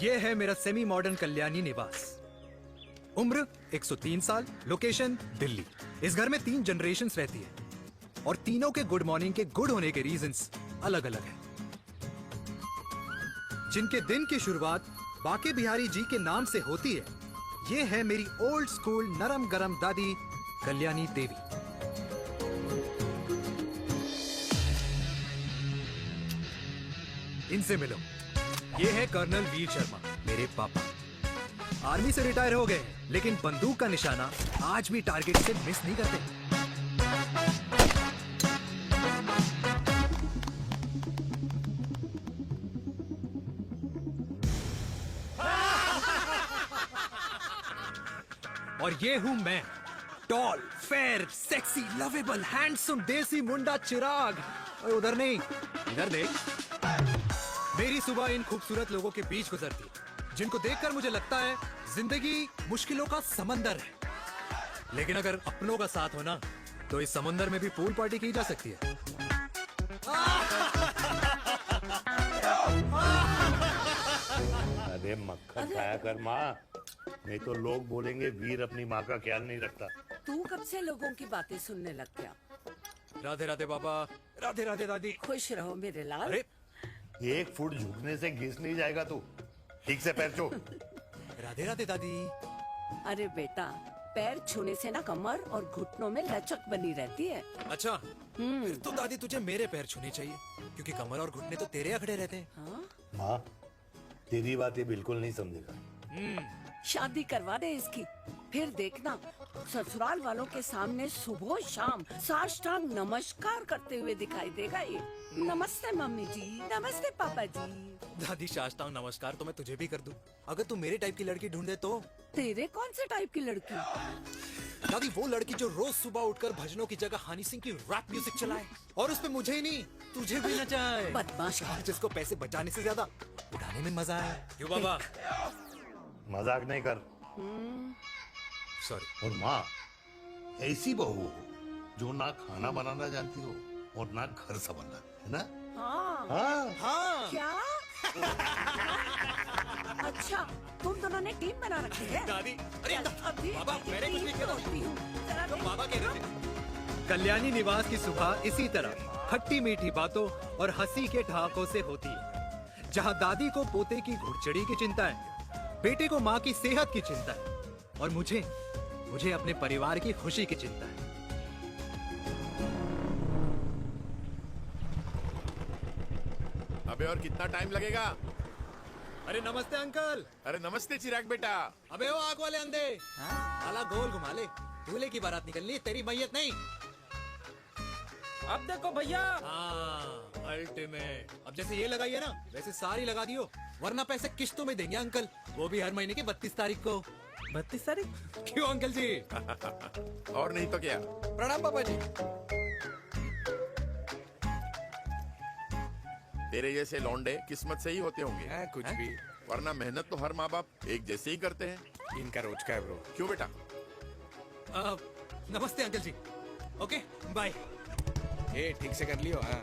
ये है मेरा सेमी मॉडर्न कल्याणी निवास। उम्र 103 साल, लोकेशन दिल्ली। इस घर में 3 जनरेशंस रहती है और तीनों के गुड मॉर्निंग के गुड होने के रीजंस अलग अलग हैं। जिनके दिन की शुरुआत बाके बिहारी जी के नाम से होती है, ये है मेरी ओल्ड स्कूल नरम गरम दादी कल्याणी देवी। इनसे मिलो, ये है कर्नल वीर शर्मा, मेरे पापा। आर्मी से रिटायर हो गए, लेकिन बंदूक का निशाना आज भी टारगेट से मिस नहीं करते। और ये हूं मैं, tall, fair, sexy, lovable, handsome देसी मुंडा चिराग। और उधर नहीं, इधर देख। मेरी सुबह इन खूबसूरत लोगों के बीच गुजरती है, जिनको देखकर मुझे लगता है जिंदगी मुश्किलों का समंदर है। लेकिन अगर अपनों का साथ हो ना, तो इस समंदर में भी पूल पार्टी की जा सकती है। अरे मक्खन खाया कर माँ, नहीं तो लोग बोलेंगे वीर अपनी माँ का ख्याल नहीं रखता। तू कब से लोगों की बातें सुनने लग गया? राधे राधे बाबा, राधे राधे दादी। खुश रहो मेरे लाल। अरे 1 फुट झुकने से घिस नहीं जाएगा तू, ठीक से पैर छू। राधे राधे दादी। अरे बेटा, पैर छूने से ना कमर और घुटनों में लचक बनी रहती है। अच्छा, फिर तो दादी तुझे मेरे पैर छूने चाहिए, क्योंकि कमर और घुटने तो तेरे अकड़े रहते हैं। हाँ? माँ, तेरी बात ये बिल्कुल नहीं समझेगा। शादी करवा दे इसकी, फिर देखना ससुराल वालों के सामने सुबह शाम साष्टांग नमस्कार करते हुए दिखाई देगा ये। नमस्ते मम्मी जी, नमस्ते पापा जी। दादी, साष्टांग नमस्कार तो मैं तुझे भी कर दूं, अगर तू मेरे टाइप की लड़की ढूंढे तो। तेरे कौन से टाइप की लड़की? दादी, वो लड़की जो रोज सुबह उठकर भजनों की जगह हनी सिंह की रैप म्यूजिक चलाए, और उसपे मुझे ही नहीं तुझे भी नचाए। बदमाश। जिसको पैसे बचाने से ज्यादा उठाने में मजा आए। क्यों बाबा? मजाक नहीं कर। सॉरी। और माँ, ऐसी बहू हो जो ना खाना बनाना जानती हो और ना घर संभालना, है ना? हाँ। हाँ हाँ। क्या? अच्छा, तुम दोनों ने टीम बना रखी है? दादी, अरे अभी बाबा, मैंने कुछ नहीं किया। होती हूँ। जरा तो देख। बाबा कह रहे थे। कल्याणी निवास की सुबह इसी तरह खट्टी मीठी बातों और हंसी के ठहाकों से होती है, जहाँ दादी को पोते की घुड़चड़ी की चिंता है, बेटे को माँ की सेहत की चिंता है, और मुझे अपने परिवार की खुशी की चिंता है। अबे और कितना टाइम लगेगा? अरे नमस्ते अंकल। अरे नमस्ते चिराग बेटा। अबे वो आग वाले अंधे, साला गोल घुमा ले, दूल्हे की बारात निकलनी, तेरी मैयत नहीं। अब देखो भैया। हाँ, अल्टीमेट। अब जैसे ये लगाई है ना, वैसे सारी लगा दियो, वरना पैसे किश्तों में देंगे अंकल, वो भी हर महीने की 32 तारीख को। 32 तारीख? क्यों अंकल जी? और नहीं तो क्या। प्रणाम पापा जी। तेरे जैसे लौंडे किस्मत से ही होते होंगे। कुछ हैं? भी। वरना मेहनत तो हर माँ बाप एक जैसे ही करते हैं। इनका रोज का है ब्रो। क्यों बेटा? नमस्ते अंकल जी। Okay, bye. ए ठीक से कर लियो। हाँ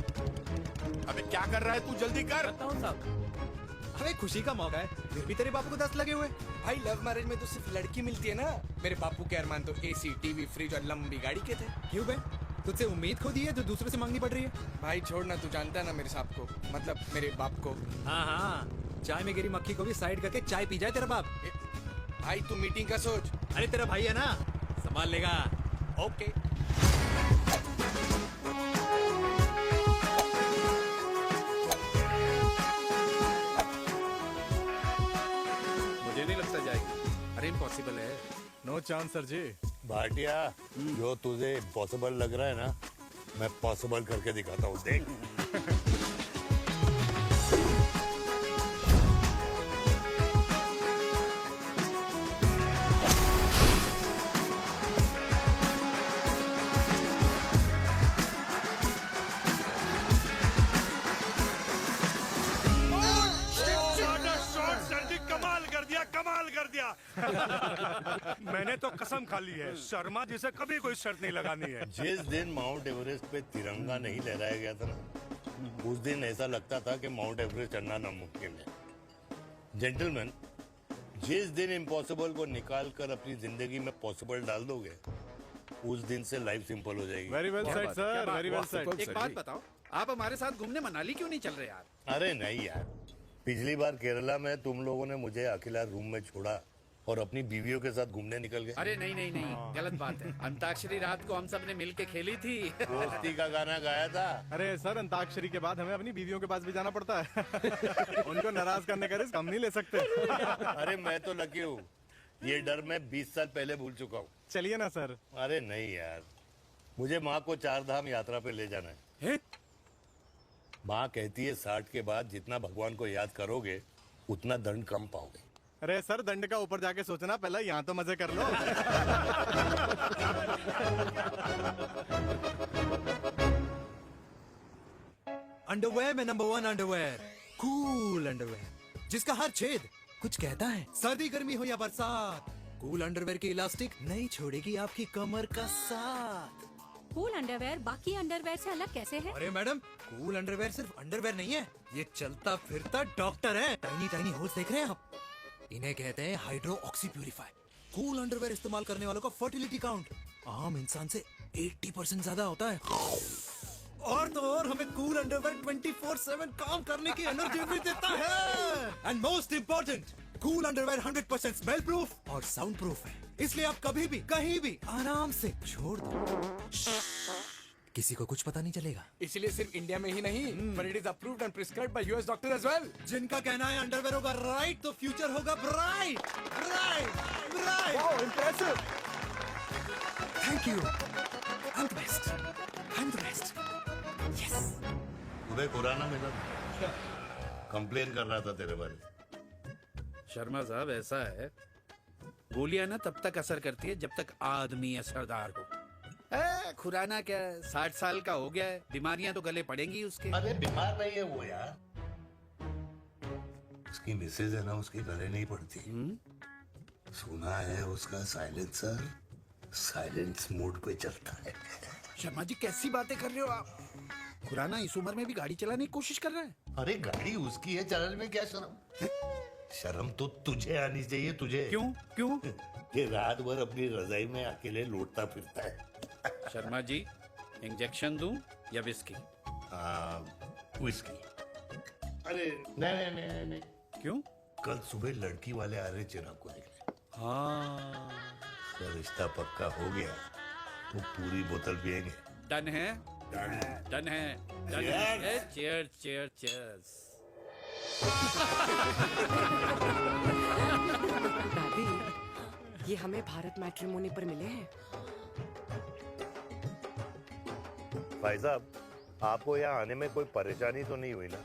अबे क्या कर रहा है तू? जल्दी कर। बताओ साहब। अरे खुशी का मौका है, फिर भी तेरे बापू को 10 लगे हुए। भाई लव मैरिज में तो सिर्फ लड़की मिलती है ना। मेरे बापू के अरमान तो एसी, टीवी, फ्रिज और लंबी गाड़ी के थे। क्यों बे? तुझसे उम्मीद खो दी है जो दूसरे से मांगनी पड़ रही है? भाई छोड़ना, तू जानता है ना मेरे साहब को, मतलब मेरे बाप को। हाँ हाँ, चाय में गिरी मक्खी को भी साइड करके चाय पी जाए तेरा बाप। भाई तू मीटिंग का सोच। अरे तेरा भाई है ना, संभाल लेगा। ओके। मुझे नहीं लगता जाएगी। अरे इम्पॉसिबल है। नो चांस सर जी। भाटिया, जो तुझे इम्पॉसिबल लग रहा है ना, मैं पॉसिबल करके दिखाता हूँ, देख। कमाल कर दिया। मैंने तो कसम खा ली है, शर्मा जी से कभी कोई शर्त नहीं लगानी है। जिस दिन माउंट एवरेस्ट पे तिरंगा नहीं लहराया गया था ना, उस दिन ऐसा लगता था कि माउंट एवरेस्ट चढ़ना नामुमकिन है। जेंटलमैन, जिस दिन इम्पॉसिबल को निकाल कर अपनी जिंदगी में पॉसिबल डाल दोगे, उस दिन से लाइफ सिंपल हो जाएगी। Very well said sir, very well said. एक बात बताओ, आप हमारे साथ घूमने मनाली क्यों नहीं चल रहे यार? अरे नहीं यार, पिछली बार केरला में तुम लोगों ने मुझे अकेला रूम में छोड़ा और अपनी बीवियों के साथ घूमने निकल गए। अरे नहीं नहीं नहीं, गलत बात है। अंताक्षरी रात को हम सब ने मिल के खेली थी। दोस्ती का गाना गाया था। अरे सर, अंताक्षरी के बाद हमें अपनी बीवियों के पास भी जाना पड़ता है। उनको नाराज करने का रिस्क हम नहीं ले सकते। अरे मैं तो लकी हूँ, ये डर मैं 20 साल पहले भूल चुका हूँ। चलिए ना सर। अरे नहीं यार, मुझे माँ को 4 धाम यात्रा पे ले जाना है। माँ कहती है 60 के बाद जितना भगवान को याद करोगे उतना दंड कम पाओगे। अरे सर, दंड का ऊपर जाके सोचना, पहले यहाँ तो मजे कर लो। अंडरवेयर में नंबर 1 अंडरवेयर, कूल अंडरवेयर, जिसका हर छेद कुछ कहता है। सर्दी गर्मी हो या बरसात, कूल अंडरवेयर की इलास्टिक नहीं छोड़ेगी आपकी कमर का साथ। कूल अंडरवेयर बाकी अंडरवेयर से अलग कैसे है? अरे मैडम, कूल अंडरवेयर सिर्फ अंडरवेयर नहीं है, ये चलता फिरता डॉक्टर है। टाइनी टाइनी होल्स देख रहे हैं आप? इन्हें कहते हैं hydro oxy purifier. Cool underwear इस्तेमाल करने वालों का फर्टिलिटी काउंट आम इंसान से 80% ज्यादा होता है। और तो और हमें कूल अंडरवेयर 24/7 काम करने की एनर्जी भी देता है। And most important, cool underwear 100% smell proof और साउंड प्रूफ है, इसलिए आप कभी भी कहीं भी आराम से छोड़ दो, किसी को कुछ पता नहीं चलेगा। इसीलिए सिर्फ इंडिया में ही नहीं, but it is approved and prescribed by US doctor as well. जिनका कहना है अंडरवेयर होगा राइट तो फ्यूचर होगा bright, bright, bright. Oh, impressive. Thank you. I am the best, I am the best. Yes. Uday Khurana मिला, complain कर रहा था तेरे बारे में। शर्मा साहब, ऐसा है, गोलियां ना तब तक असर करती है जब तक आदमी असरदार हो। खुराना क्या 60 साल का हो गया है, बीमारियां तो गले पड़ेंगी उसके। अरे बीमार नहीं है वो यार, उसकी मिसेज है ना, उसकी गले नहीं पड़ती। सुना है उसका साइलेंसर साइलेंस मोड पे चलता है। शर्मा जी, कैसी बातें कर रहे हो आप? खुराना इस उम्र में भी गाड़ी चलाने की कोशिश कर रहा है। अरे गाड़ी उसकी है, चलाने में क्या शर्म? शर्म तो तुझे आनी चाहिए, तुझे। क्यों क्यों? ये रात भर अपनी रजाई में अकेले लौटता फिरता है। शर्मा जी, इंजेक्शन दूं या विस्की? विस्की। अरे नहीं नहीं नहीं नहीं। क्यों? कल सुबह लड़की वाले आ रहे चिराग को देखने। हाँ, अगर रिश्ता पक्का हो गया तो पूरी बोतल पिएंगे। डन है, डन है। डन है, डन है। Cheers, cheers, cheers. दादी, ये हमें भारत मैट्रिमोनी पर मिले हैं। भाई साहब, आपको यहाँ आने में कोई परेशानी तो नहीं हुई ना?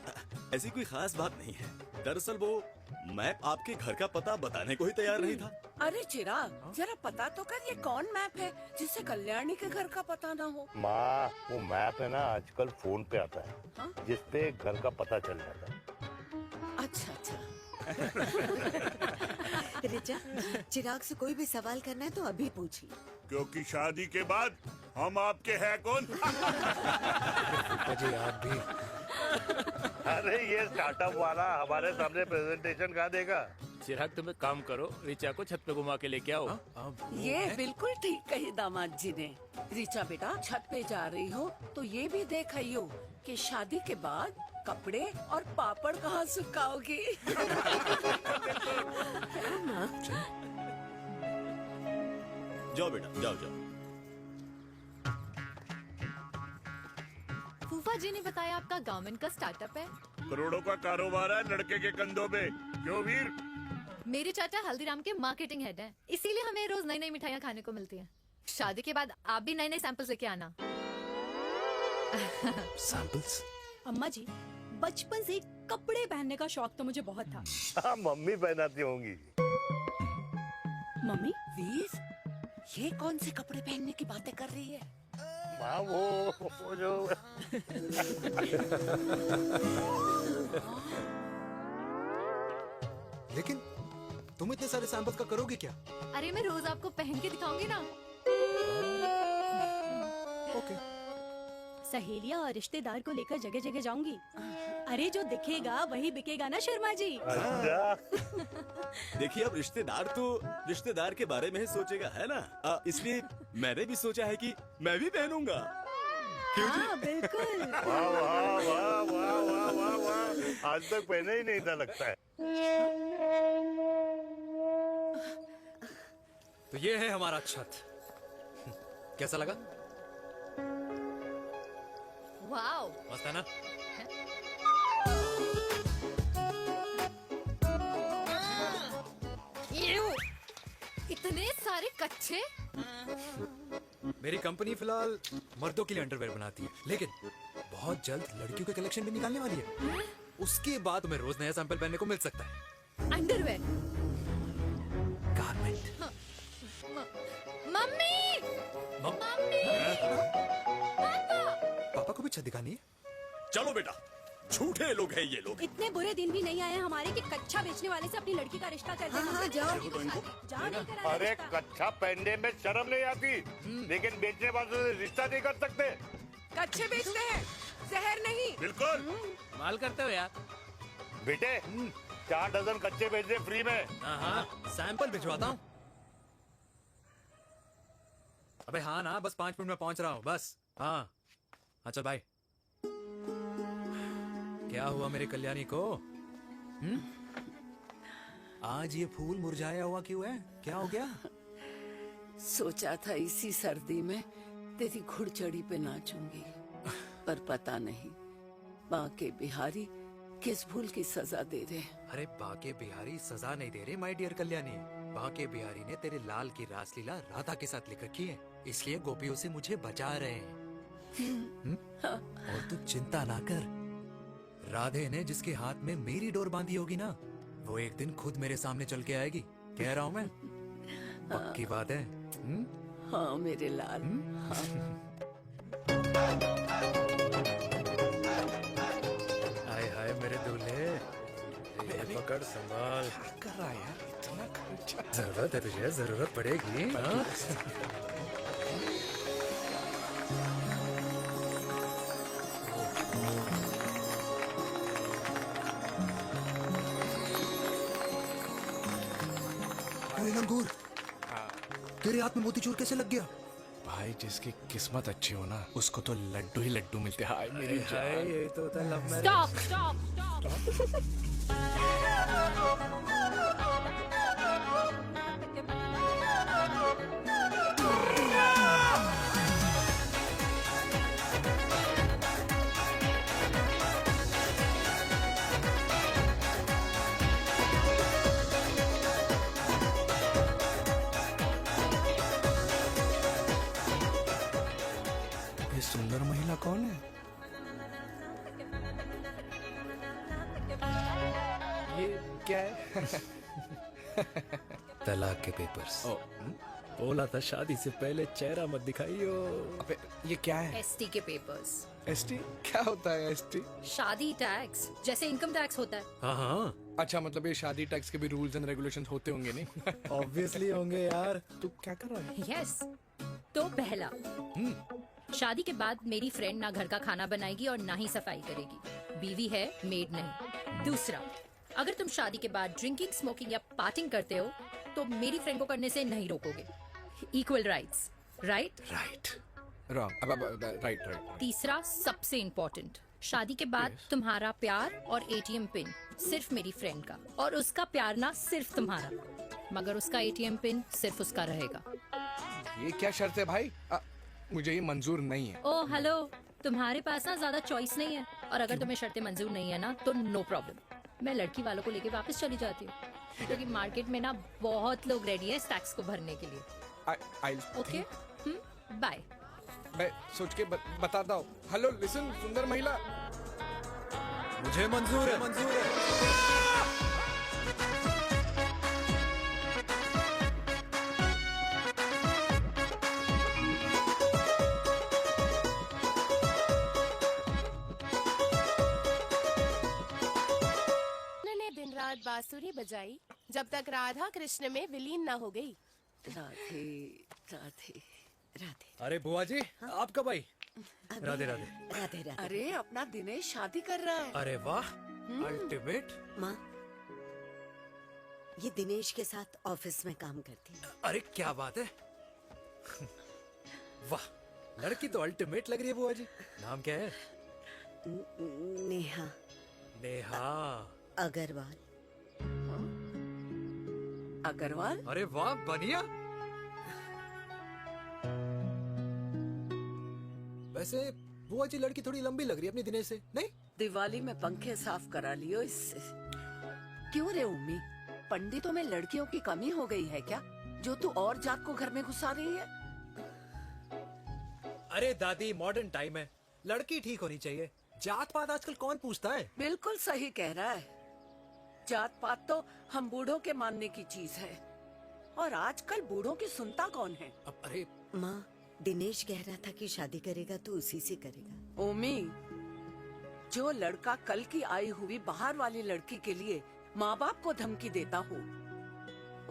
ऐसी कोई खास बात नहीं है। दरअसल वो मैप आपके घर का पता बताने को ही तैयार नहीं था। अरे चिराग, जरा पता तो कर, ये कौन मैप है जिससे कल्याणी के घर का पता ना हो? माँ, वो मैप है ना आजकल फोन पे आता है। हाँ? जिसपे घर का पता चल जाता है। अच्छा अच्छा। रिचा, चिराग से कोई भी सवाल करना है तो अभी पूछिए। क्योंकि शादी के बाद हम आपके हैं कौन? अजय आप भी। अरे ये स्टार्टअप वाला हमारे सामने प्रेजेंटेशन कहाँ देगा? चिराग, तुम एक काम करो, रिचा को छत पे घुमा के लेके आओ। ये बिल्कुल ठीक कही दामाद जी ने। रिचा बेटा, छत पे जा रही हो तो ये भी देख आइयो कि शादी के बाद कपड़े और पापड़ कहाँ सुखाओगी। जाओ बेटा, जाओ जाओ। फूफा जी ने बताया आपका गवर्नमेंट का स्टार्टअप है। करोड़ों का कारोबार है लड़के के कंधों पे। क्यों वीर? मेरे चाचा हल्दीराम के मार्केटिंग हेड हैं, इसीलिए हमें रोज नई नई मिठाइयाँ खाने को मिलती हैं। शादी के बाद आप भी नए नए सैंपल्स लेके आना। सैंपल्स? अम्मा जी, बचपन से कपड़े पहनने का शौक तो मुझे बहुत था। हाँ, मम्मी पहनाती होंगी। मम्मी, वीर, ये कौन से कपड़े पहनने की बातें कर रही है? माँ, वो जो लेकिन तुम इतने सारे सैंपल्स का करोगे क्या? अरे मैं रोज आपको पहन के दिखाऊंगी ना। ओके। सहेलियां और रिश्तेदार को लेकर जगह जगह जाऊंगी। अरे जो दिखेगा वही बिकेगा ना शर्मा जी। देखिए अब रिश्तेदार तो रिश्तेदार के बारे में ही सोचेगा, है ना? इसलिए मैंने भी सोचा है कि मैं भी पहनूंगा। क्यों जी? हाँ बिल्कुल। वाह वाह वाह वाह वाह वाह वाह, आज तक पहने ही नहीं था लगता है। तो ये है हमारा छत। कैसा लगा? वाओ, मस्त है ना? इतने सारे कच्चे। मेरी कंपनी फिलहाल मर्दों के लिए अंडरवेयर बनाती है, लेकिन बहुत जल्द लड़कियों के कलेक्शन भी निकालने वाली है। उसके बाद तुम्हें रोज नया सैंपल पहनने को मिल सकता है। अंडरवेयर। गारमेंट। मम्मी। मम्मी। पापा को भी छत दिखानी है। चलो बेटा, झूठे लोग हैं ये लोग। इतने बुरे दिन भी नहीं आए हमारे कि कच्चा बेचने वाले से अपनी लड़की का रिश्ता कर देना। हाँ, जाओ। जाओ लेकर आओ अरे रिश्ता। कच्चा पहनने में शर्म नहीं आती, लेकिन बेचने वालों से रिश्ता नहीं कर सकते। कच्चे बेचते हैं, जहर नहीं। बिल्कुल। माल करते हो यार। बेटे 4 डजन कच्चे बेच दे फ्री में। हाँ, सैंपल भिजवाता हूँ। अबे हाँ ना, बस 5 मिनट में पहुंच रहा हूँ बस। हाँ चल भाई। क्या हुआ मेरे कल्याणी को? आज ये फूल मुरझाया हुआ क्यों है? क्या हो गया? सोचा था इसी सर्दी में तेरी घुड़चड़ी पे नाचूंगी, पर पता नहीं बाके बिहारी किस भूल की सजा दे रहे। अरे बाके बिहारी सजा नहीं दे रहे माय डियर कल्याणी। बाके बिहारी ने तेरे लाल की रासलीला राधा के साथ लिख रखी है, इसलिए गोपियों से मुझे बचा रहे हैं। और तू चिंता ना कर, राधे ने जिसके हाथ में मेरी डोर बांधी होगी ना, वो एक दिन खुद मेरे सामने चल के आएगी। कह रहा हूँ मैं, पक्की बात है। हाँ मेरे लाल। हाय हाय मेरे दूल्हे, पकड़ संभाल। कर रहा है यार, इतना खर्चा। जरूरत है तुझे, जरूरत पड़ेगी। हाँ? लंगूर, तेरे हाथ में मोतीचूर कैसे लग गया? भाई जिसकी किस्मत अच्छी हो ना, उसको तो लड्डू ही लड्डू मिलते हैं। हाय मेरी जान। ये तो होता है love marriage. Stop stop stop. ये सुंदर महिला कौन है? ये क्या है? तलाक के पेपर्स। बोला था शादी से पहले चेहरा मत दिखाइयो। अबे ये क्या है? एसटी के पेपर्स। एसटी क्या होता है? एसटी शादी टैक्स, जैसे इनकम टैक्स होता है। हाँ हाँ, अच्छा, मतलब ये शादी टैक्स के भी रूल्स एंड रेगुलेशंस होते होंगे नहीं? ऑब्वियसली होंगे यार। तू क्या कर रहा है? यस। तो पहला, शादी के बाद मेरी फ्रेंड ना घर का खाना बनाएगी और ना ही सफाई करेगी। बीवी है, मेड नहीं। दूसरा, अगर तुम शादी के बाद ड्रिंकिंग, स्मोकिंग या पार्टिंग करते हो तो मेरी फ्रेंड को करने से नहीं रोकोगे। Equal rights, right? Right. Wrong. Right right. तीसरा, सबसे इम्पोर्टेंट, शादी के बाद तुम्हारा प्यार और एटीएम पिन सिर्फ मेरी फ्रेंड का, और उसका प्यार ना सिर्फ तुम्हारा, मगर उसका एटीएम पिन सिर्फ उसका रहेगा। ये क्या शर्त है भाई? मुझे ये मंजूर नहीं है। ओ हेलो, तुम्हारे पास ना ज्यादा चॉइस नहीं है, और अगर तुम्हें शर्तें मंजूर नहीं है ना तो नो प्रॉब्लम, मैं लड़की वालों को लेके वापस चली जाती हूँ, क्योंकि मार्केट में ना बहुत लोग रेडी है इस टैक्स को भरने के लिए। Okay, bye. मैं सोच के बताता हूँ। हेलो लिसन, सुंदर महिला, मुझे मंजूर है, मंजूर है। दिन रात बांसुरी बजाई जब तक राधा कृष्ण में विलीन न हो गई। राधे राधे राधे। अरे बुआ जी, आप कब आई? राधे राधे। राधे राधे। अरे अपना दिनेश शादी कर रहा है। अरे वाह, अल्टीमेट। माँ, ये दिनेश के साथ ऑफिस में काम करती है। अरे क्या बात है। वाह, लड़की तो अल्टीमेट लग रही है बुआ जी। नाम क्या है? नेहा नेहा अग्रवाल। अग्रवाल? अरे वाह, बढ़िया। वैसे बुआ जी लड़की थोड़ी लंबी लग रही है अपनी दिनेश से, नहीं? दिवाली में पंखे साफ करा लियो इससे। क्यों रे उम्मी, पंडितों में लड़कियों की कमी हो गई है क्या, जो तू और जात को घर में घुसा रही है? अरे दादी, मॉडर्न टाइम है, लड़की ठीक होनी चाहिए। जात पात आजकल कौन पूछता है? बिल्कुल सही कह रहा है। जात पात तो हम बूढ़ों के मानने की चीज है, और आजकल बूढ़ों की सुनता कौन है? अब अरे माँ, दिनेश कह रहा था कि शादी करेगा तो उसी से करेगा। ओमी, जो लड़का कल की आई हुई बाहर वाली लड़की के लिए माँ बाप को धमकी देता हो,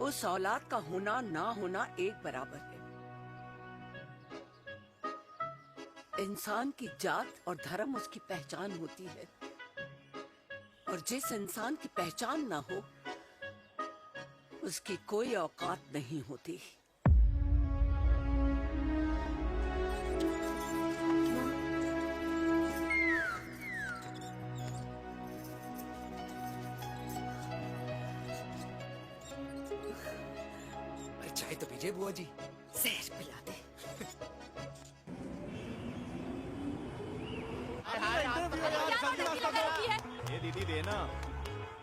उस औलाद का होना ना होना एक बराबर है। इंसान की जात और धर्म उसकी पहचान होती है, और जिस इंसान की पहचान ना हो उसकी कोई औकात नहीं होती। अरे चाय तो पीजिए बुआ जी। जहर पिला दे। ये दीदी देना।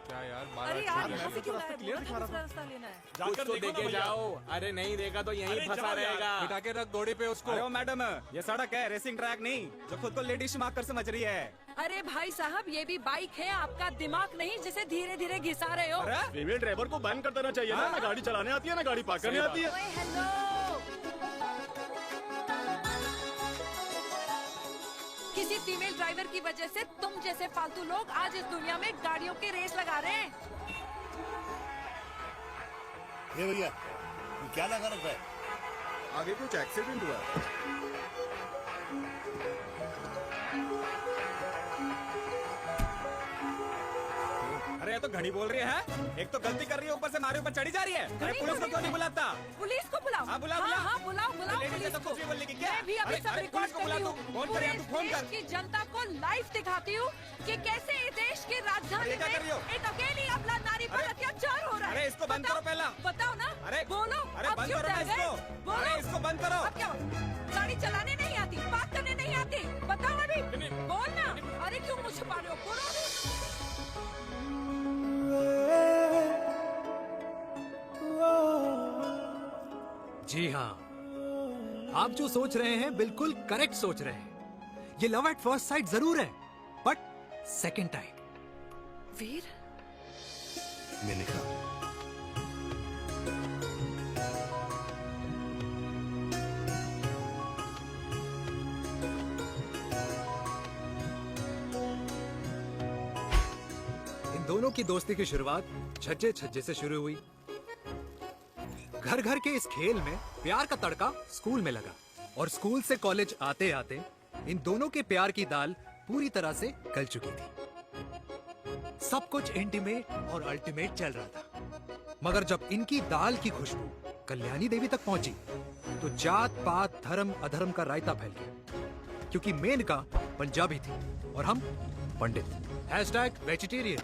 क्या यार, अरे यार, यहाँ से क्यों लाए? बोला था दूसरा रास्ता लेना है। जाकर तो देखे जाओ। अरे नहीं देखा तो यहीं फंसा रहेगा। बिठा के रख घोड़ी पे उसको। अरे मैडम, ये सड़क है, रेसिंग ट्रैक नहीं जो खुद को लेडीज मार्क कर समझ रही है। अरे भाई साहब, ये भी बाइक है, आपका दिमाग नहीं जिसे धीरे धीरे घिसा रहे हो। फीमेल ड्राइवर को बैन कर देना चाहिए ना गाड़ी चलाने आती है ना गाड़ी पार्क करने आती है। हेलो, किसी फीमेल ड्राइवर की वजह से तुम जैसे फालतू लोग आज इस दुनिया में गाड़ियों की रेस लगा रहे हैं। ये भैया, ये क्या लगा रखा है? आगे कुछ एक्सीडेंट हुआ है। अरे ये तो घड़ी बोल रही है, एक तो गलती कर रही है, ऊपर से हमारे ऊपर चढ़ी जा रही है। अरे पुलिस को क्यों नहीं बुलाता? पुलिस को बुलाओ। हाँ, बुलाओ, हाँ, बुलाओ। हाँ, बुलाओ बुलाओ लेडीज पुलिस तो को। कुछ भी बोलने की क्या? मैं भी अभी सब अरे रिकॉर्ड पुलिस को बुला करती दो। हूँ। फोन करे, तू फोन पूरे कर। देश की जनता को लाइव दिखाती हूँ कि कैसे इस देश की राजधानी अरे क्या कर रही हो? में एक अकेली अबला नारी पर अरे- अत्याचार हो रहा है। अरे इसको बंद करो पहला। बताओ ना। अरे बोलो। अरे अब बंद क्यों करो ना डर गए? इसको। बोलो। अरे इसको बंद करो। अब क्या गाड़ी चलाने नहीं आती, बात करने नहीं आती? बताओ अभी, बोल ना। अरे क्यों मुझे छुपा रहे हो? बोलो अभी। जी हाँ, आप जो सोच रहे हैं बिल्कुल करेक्ट सोच रहे हैं। ये लव एट फर्स्ट साइट जरूर है, बट सेकंड टाइम। वीर, मैंने कहा इन दोनों की दोस्ती की शुरुआत छज्जे छज्जे से शुरू हुई। घर घर के इस खेल में प्यार का तड़का स्कूल में लगा, और स्कूल से कॉलेज आते आते इन दोनों के प्यार की दाल पूरी तरह से गल चुकी थी। सब कुछ इंटीमेट और अल्टीमेट चल रहा था, मगर जब इनकी दाल की खुशबू कल्याणी देवी तक पहुंची तो जात पात धर्म अधर्म का रायता फैल गया, क्योंकि मेनका पंजाबी थी और हम पंडित। #वेजिटेरियन।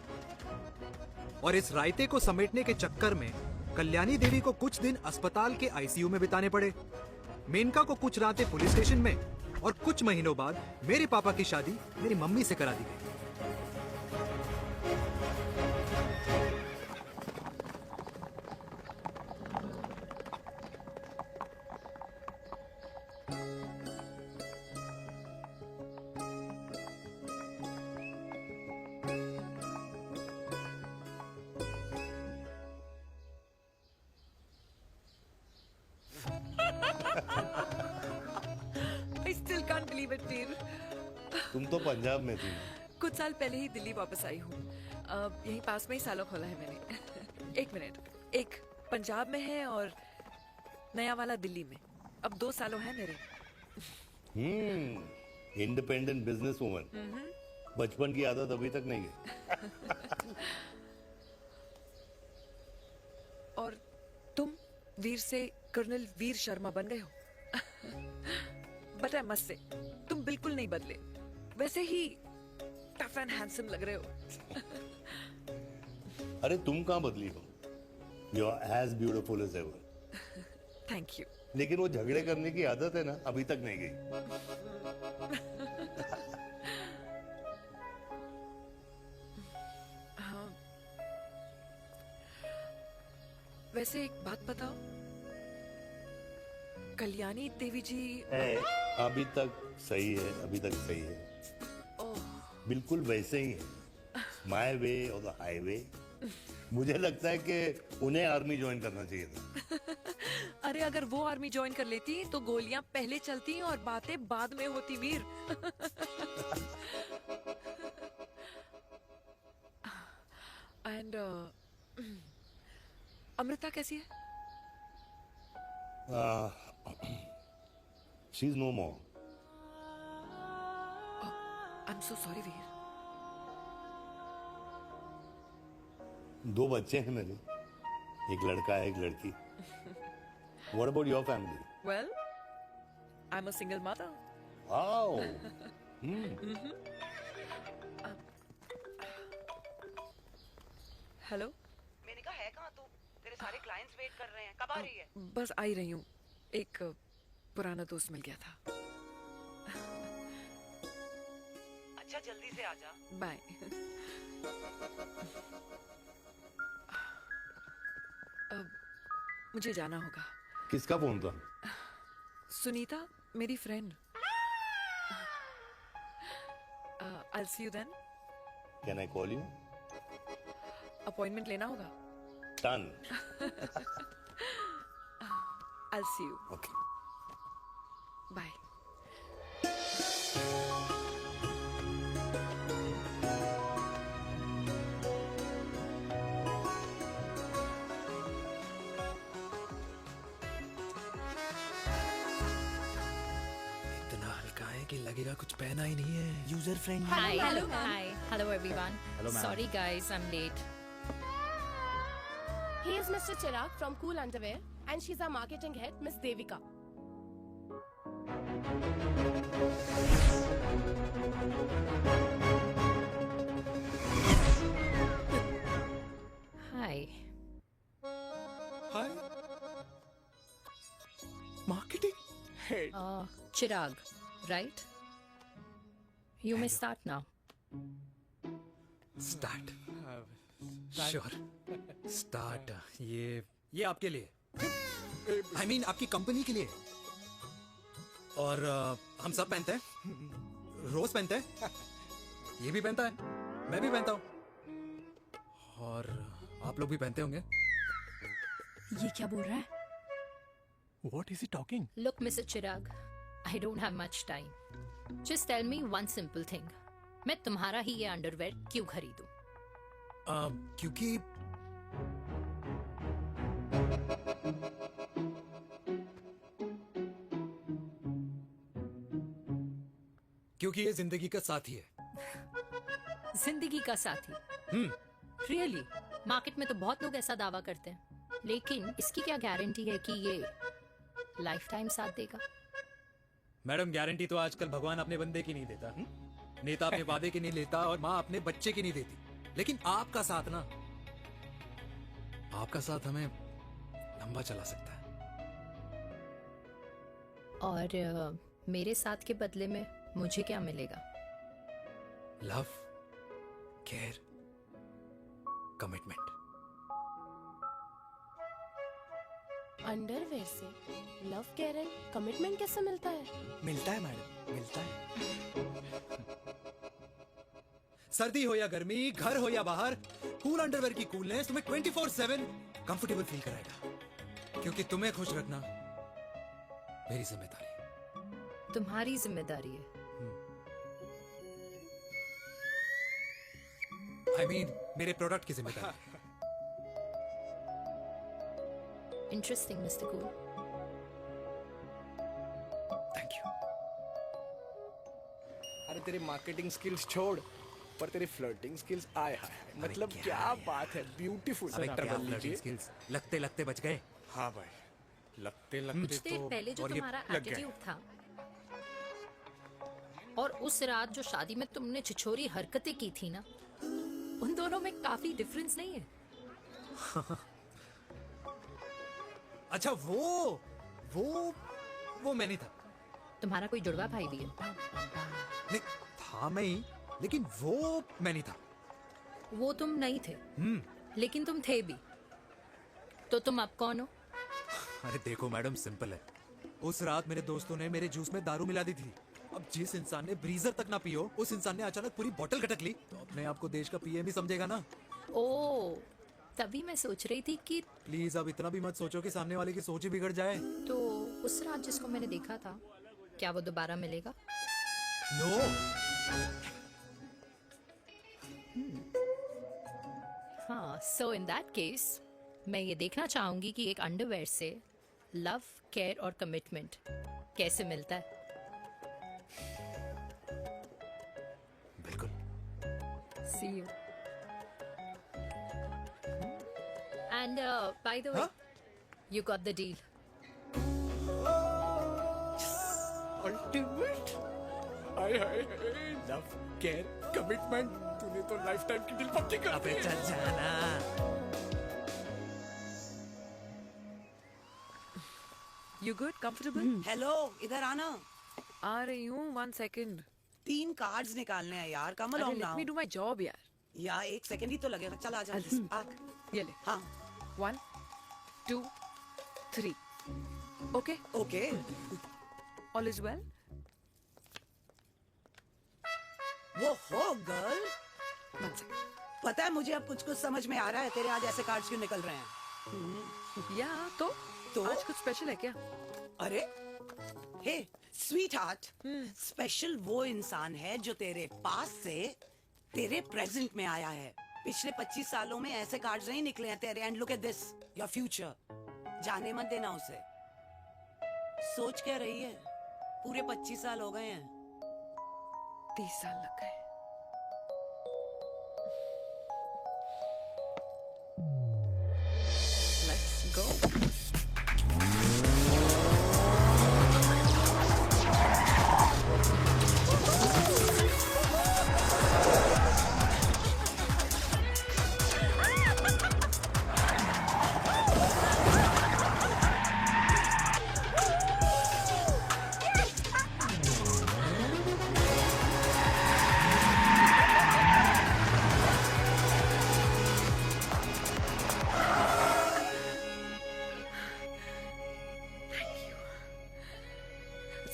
और इस रायते को समेटने के चक्कर में कल्याणी देवी को कुछ दिन अस्पताल के आईसीयू में बिताने पड़े, मेनका को कुछ रातें पुलिस स्टेशन में, और कुछ महीनों बाद मेरे पापा की शादी मेरी मम्मी से करा दी गई। I still can't believe it, वीर। तुम तो पंजाब में थी। कुछ साल पहले ही दिल्ली वापस आई हूँ। यहीं पास में ही सालों खोला है मैंने। एक मिनट, एक पंजाब में है और नया वाला दिल्ली में। अब 2 सालों है मेरे। इंडिपेंडेंट बिजनेस वुमन, बचपन की आदत अभी तक नहीं गई। और तुम वीर से कर्नल वीर शर्मा बन गए हो। बट आई मस्ट से तुम बिल्कुल नहीं बदले, वैसे ही टफ एंड हैंडसम लग रहे हो। अरे तुम कहाँ बदली हो? You are as beautiful as ever. Thank you. लेकिन वो झगड़े करने की आदत है ना, अभी तक नहीं गई। हाँ। वैसे एक बात बताओ, कल्याणी देवी जी अभी तक सही है, अभी तक सही है, बिल्कुल वैसे ही है, माय वे और द हाईवे। मुझे लगता है कि उन्हें आर्मी ज्वाइन करना चाहिए था। अरे अगर वो आर्मी ज्वाइन कर लेती तो गोलियां पहले चलती और बातें बाद में होती वीर। एंड अमृता कैसी है? She is no more. I am so sorry Veer. 2 बच्चे हैं मेरे, एक लड़का है, एक लड़की। What about your family? Well, I'm a single mother. Wow. Hello. मैंने कहा है कहाँ तू? तेरे सारे क्लाइंट्स वेट कर रहे हैं, कब आ रही है? बस आ ही रही हूँ, एक पुराना दोस्त मिल गया था। अच्छा जल्दी से आ जा। बाय। अब मुझे जाना होगा। किसका फोन था? सुनीता, मेरी friend. I'll see you then. Can I call you? Appointment लेना होगा। Done. I'll see you. Okay. Bye. इतना हल्का है कि लगेगा कुछ पहना ही नहीं है। User friendly. Hello everyone. Hello, ma'am. Sorry guys, I'm late. He is Mr. Chirag from Cool Underwear and she's our marketing head, Miss Devika. Hi. Hi. Marketing head. Chirag, right? You may start now. Start. Sure. Start. ये आपके लिए, I mean आपकी company के लिए। और हम सब पहनते हैं, रोज पहनते हैं, ये भी पहनता है, मैं भी पहनता हूँ, और आप लोग भी पहनते होंगे। ये क्या बोल रहा है? What is he talking? Look, Mr. Chirag, I don't have much time. Just tell me one simple thing. मैं तुम्हारा ही ये अंडरवेयर क्यों खरीदूं? क्योंकि ये जिंदगी का साथी है। जिंदगी का साथी? Really? मार्केट में तो बहुत लोग ऐसा दावा करते हैं, लेकिन इसकी क्या गारंटी है कि ये लाइफ टाइम साथ देगा? मैडम, गारंटी तो आजकल भगवान अपने बंदे की नहीं देता, नेता अपने वादे की नहीं लेता, और माँ अपने बच्चे की नहीं देती, लेकिन आपका साथ ना, आपका साथ हमें लंबा चला सकता है। और मेरे साथ के बदले में मुझे क्या मिलेगा? Love, care, commitment. अंडरवेयर से लव, केयर एंड कमिटमेंट कैसे मिलता है? मिलता है मैडम, मिलता है। सर्दी हो या गर्मी, घर हो या बाहर, कूल अंडरवेयर की कूलनेस तुम्हें 24/7 कंफर्टेबल फील कराएगा, क्योंकि तुम्हें खुश रखना मेरी जिम्मेदारी है। तुम्हारी जिम्मेदारी है? I mean, मेरे प्रोडक्ट की जिम्मेदारी है। Interesting, Mr. Cool. Thank you. तेरे मार्केटिंग स्किल्स छोड़, पर तेरी फ्लर्टिंग स्किल्स आए हाय हाय, मतलब क्या बात है, ब्यूटीफुल। क्या flirting skills? लगते लगते बच गए। हाँ भाई, लगते कुछ लगते देर तो पहले जो और ये तुम्हारा लग गए। एटीट्यूड था और उस रात जो शादी में तुमने छिछोरी हरकतें की थी ना, उन दोनों में काफी डिफरेंस नहीं है? अच्छा वो मैं नहीं था। तुम्हारा कोई जुड़वा भाई भी है? नहीं था मैं ही, लेकिन वो मैं नहीं था। वो तुम नहीं थे, लेकिन तुम थे भी। तो तुम अब कौन हो? अरे देखो मैडम, सिंपल है। उस रात मेरे दोस्तों ने मेरे जूस में दारू मिला दी थी। अब जिस इंसान ने ब्रीजर तक ना पियो, उस इंसान ने अचानक पूरी बोतल खटक ली, तो अपने आप को देश का पीएम ही समझेगा ना। ओ, तभी मैं सोच रही थी कि प्लीज अब इतना भी मत सोचो कि सामने वाले की सोच ही बिगड़ जाए। तो उस रात जिसको मैंने देखा था, क्या वो दोबारा मिलेगा? नो। हाँ, सो इन दैट केस मैं ये देखना चाहूंगी कि एक अंडरवेयर से लव, केयर और कमिटमेंट कैसे मिलता है। बिल्कुल। See you. And by the way, you got the deal. Ultimate, hi hi, love, care, commitment, तूने तो लाइफ टाइम की डील पक्की कर दी है। चल जाना। You good? Comfortable? हेलो, इधर आना। आ रही हूँ, 1 second. 3 कार्ड्स निकालने हैं यार, कमल अरे on let me do my job यार. यार 1 सेकंड ही तो लगेगा, चल आ जा। आ, ये ले. हाँ 1, 2, 3. Okay? Okay. All is well? वो हो गर्ल, 1 second. पता है मुझे अब कुछ समझ में आ रहा है, तेरे आज ऐसे कार्ड्स क्यों निकल रहे हैं। या तो आज कुछ स्पेशल है क्या? अरे हे स्वीट हार्ट, स्पेशल वो इंसान है जो तेरे पास से तेरे प्रेजेंट में आया है। पिछले 25 सालों में ऐसे कार्ड्स नहीं निकले हैं तेरे। And look at this, your future. जाने मत देना उसे। सोच क्या रही है, पूरे 25 साल हो गए हैं। 30 साल लग गए. Let's go.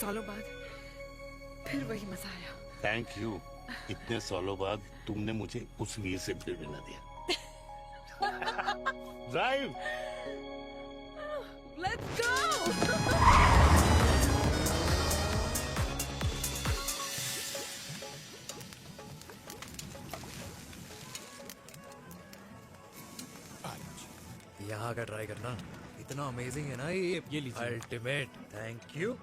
सालों बाद फिर वही मजा आया. Thank you. इतने सालों बाद तुमने मुझे उस वीर से फिर मिला दिया। ड्राइव। Let's go. यहाँ का ट्राई करना, इतना अमेजिंग है ना ये लीजिए। Ultimate, thank you.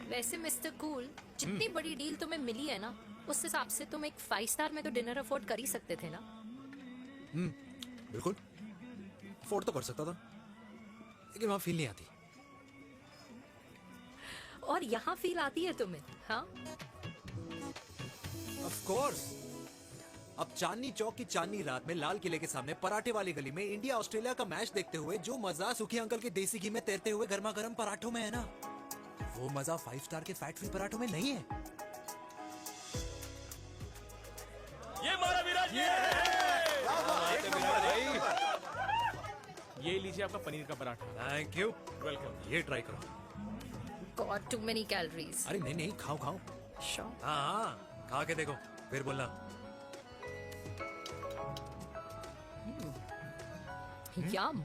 वैसे मिस्टर कूल, जितनी बड़ी डील तुम्हें मिली है ना, उस हिसाब से तुम एक 5 स्टार में तो डिनर अफोर्ड कर ही सकते थे ना। बिल्कुल, अफोर्ड तो कर सकता था, लेकिन वहां फील नहीं आती। और यहाँ फील आती है तुम्हें? हाँ, ऑफ कोर्स। अब चांदनी चौक की चांदनी रात में लाल किले के सामने पराठे वाली गली में इंडिया ऑस्ट्रेलिया का मैच देखते हुए जो मजा सुखी अंकल के देसी घी में तैरते हुए गर्मा गर्म पराठों में है ना, वो मजा 5 स्टार के फैट फ्री पराठों में नहीं है। ये मारा विराट, ये लीजिए आपका पनीर का पराठा। Thank you, welcome. ये ट्राई करो। God too many calories. अरे नहीं नहीं, खाओ खाओ। श्योर। हाँ, खा के देखो फिर बोलना। यम।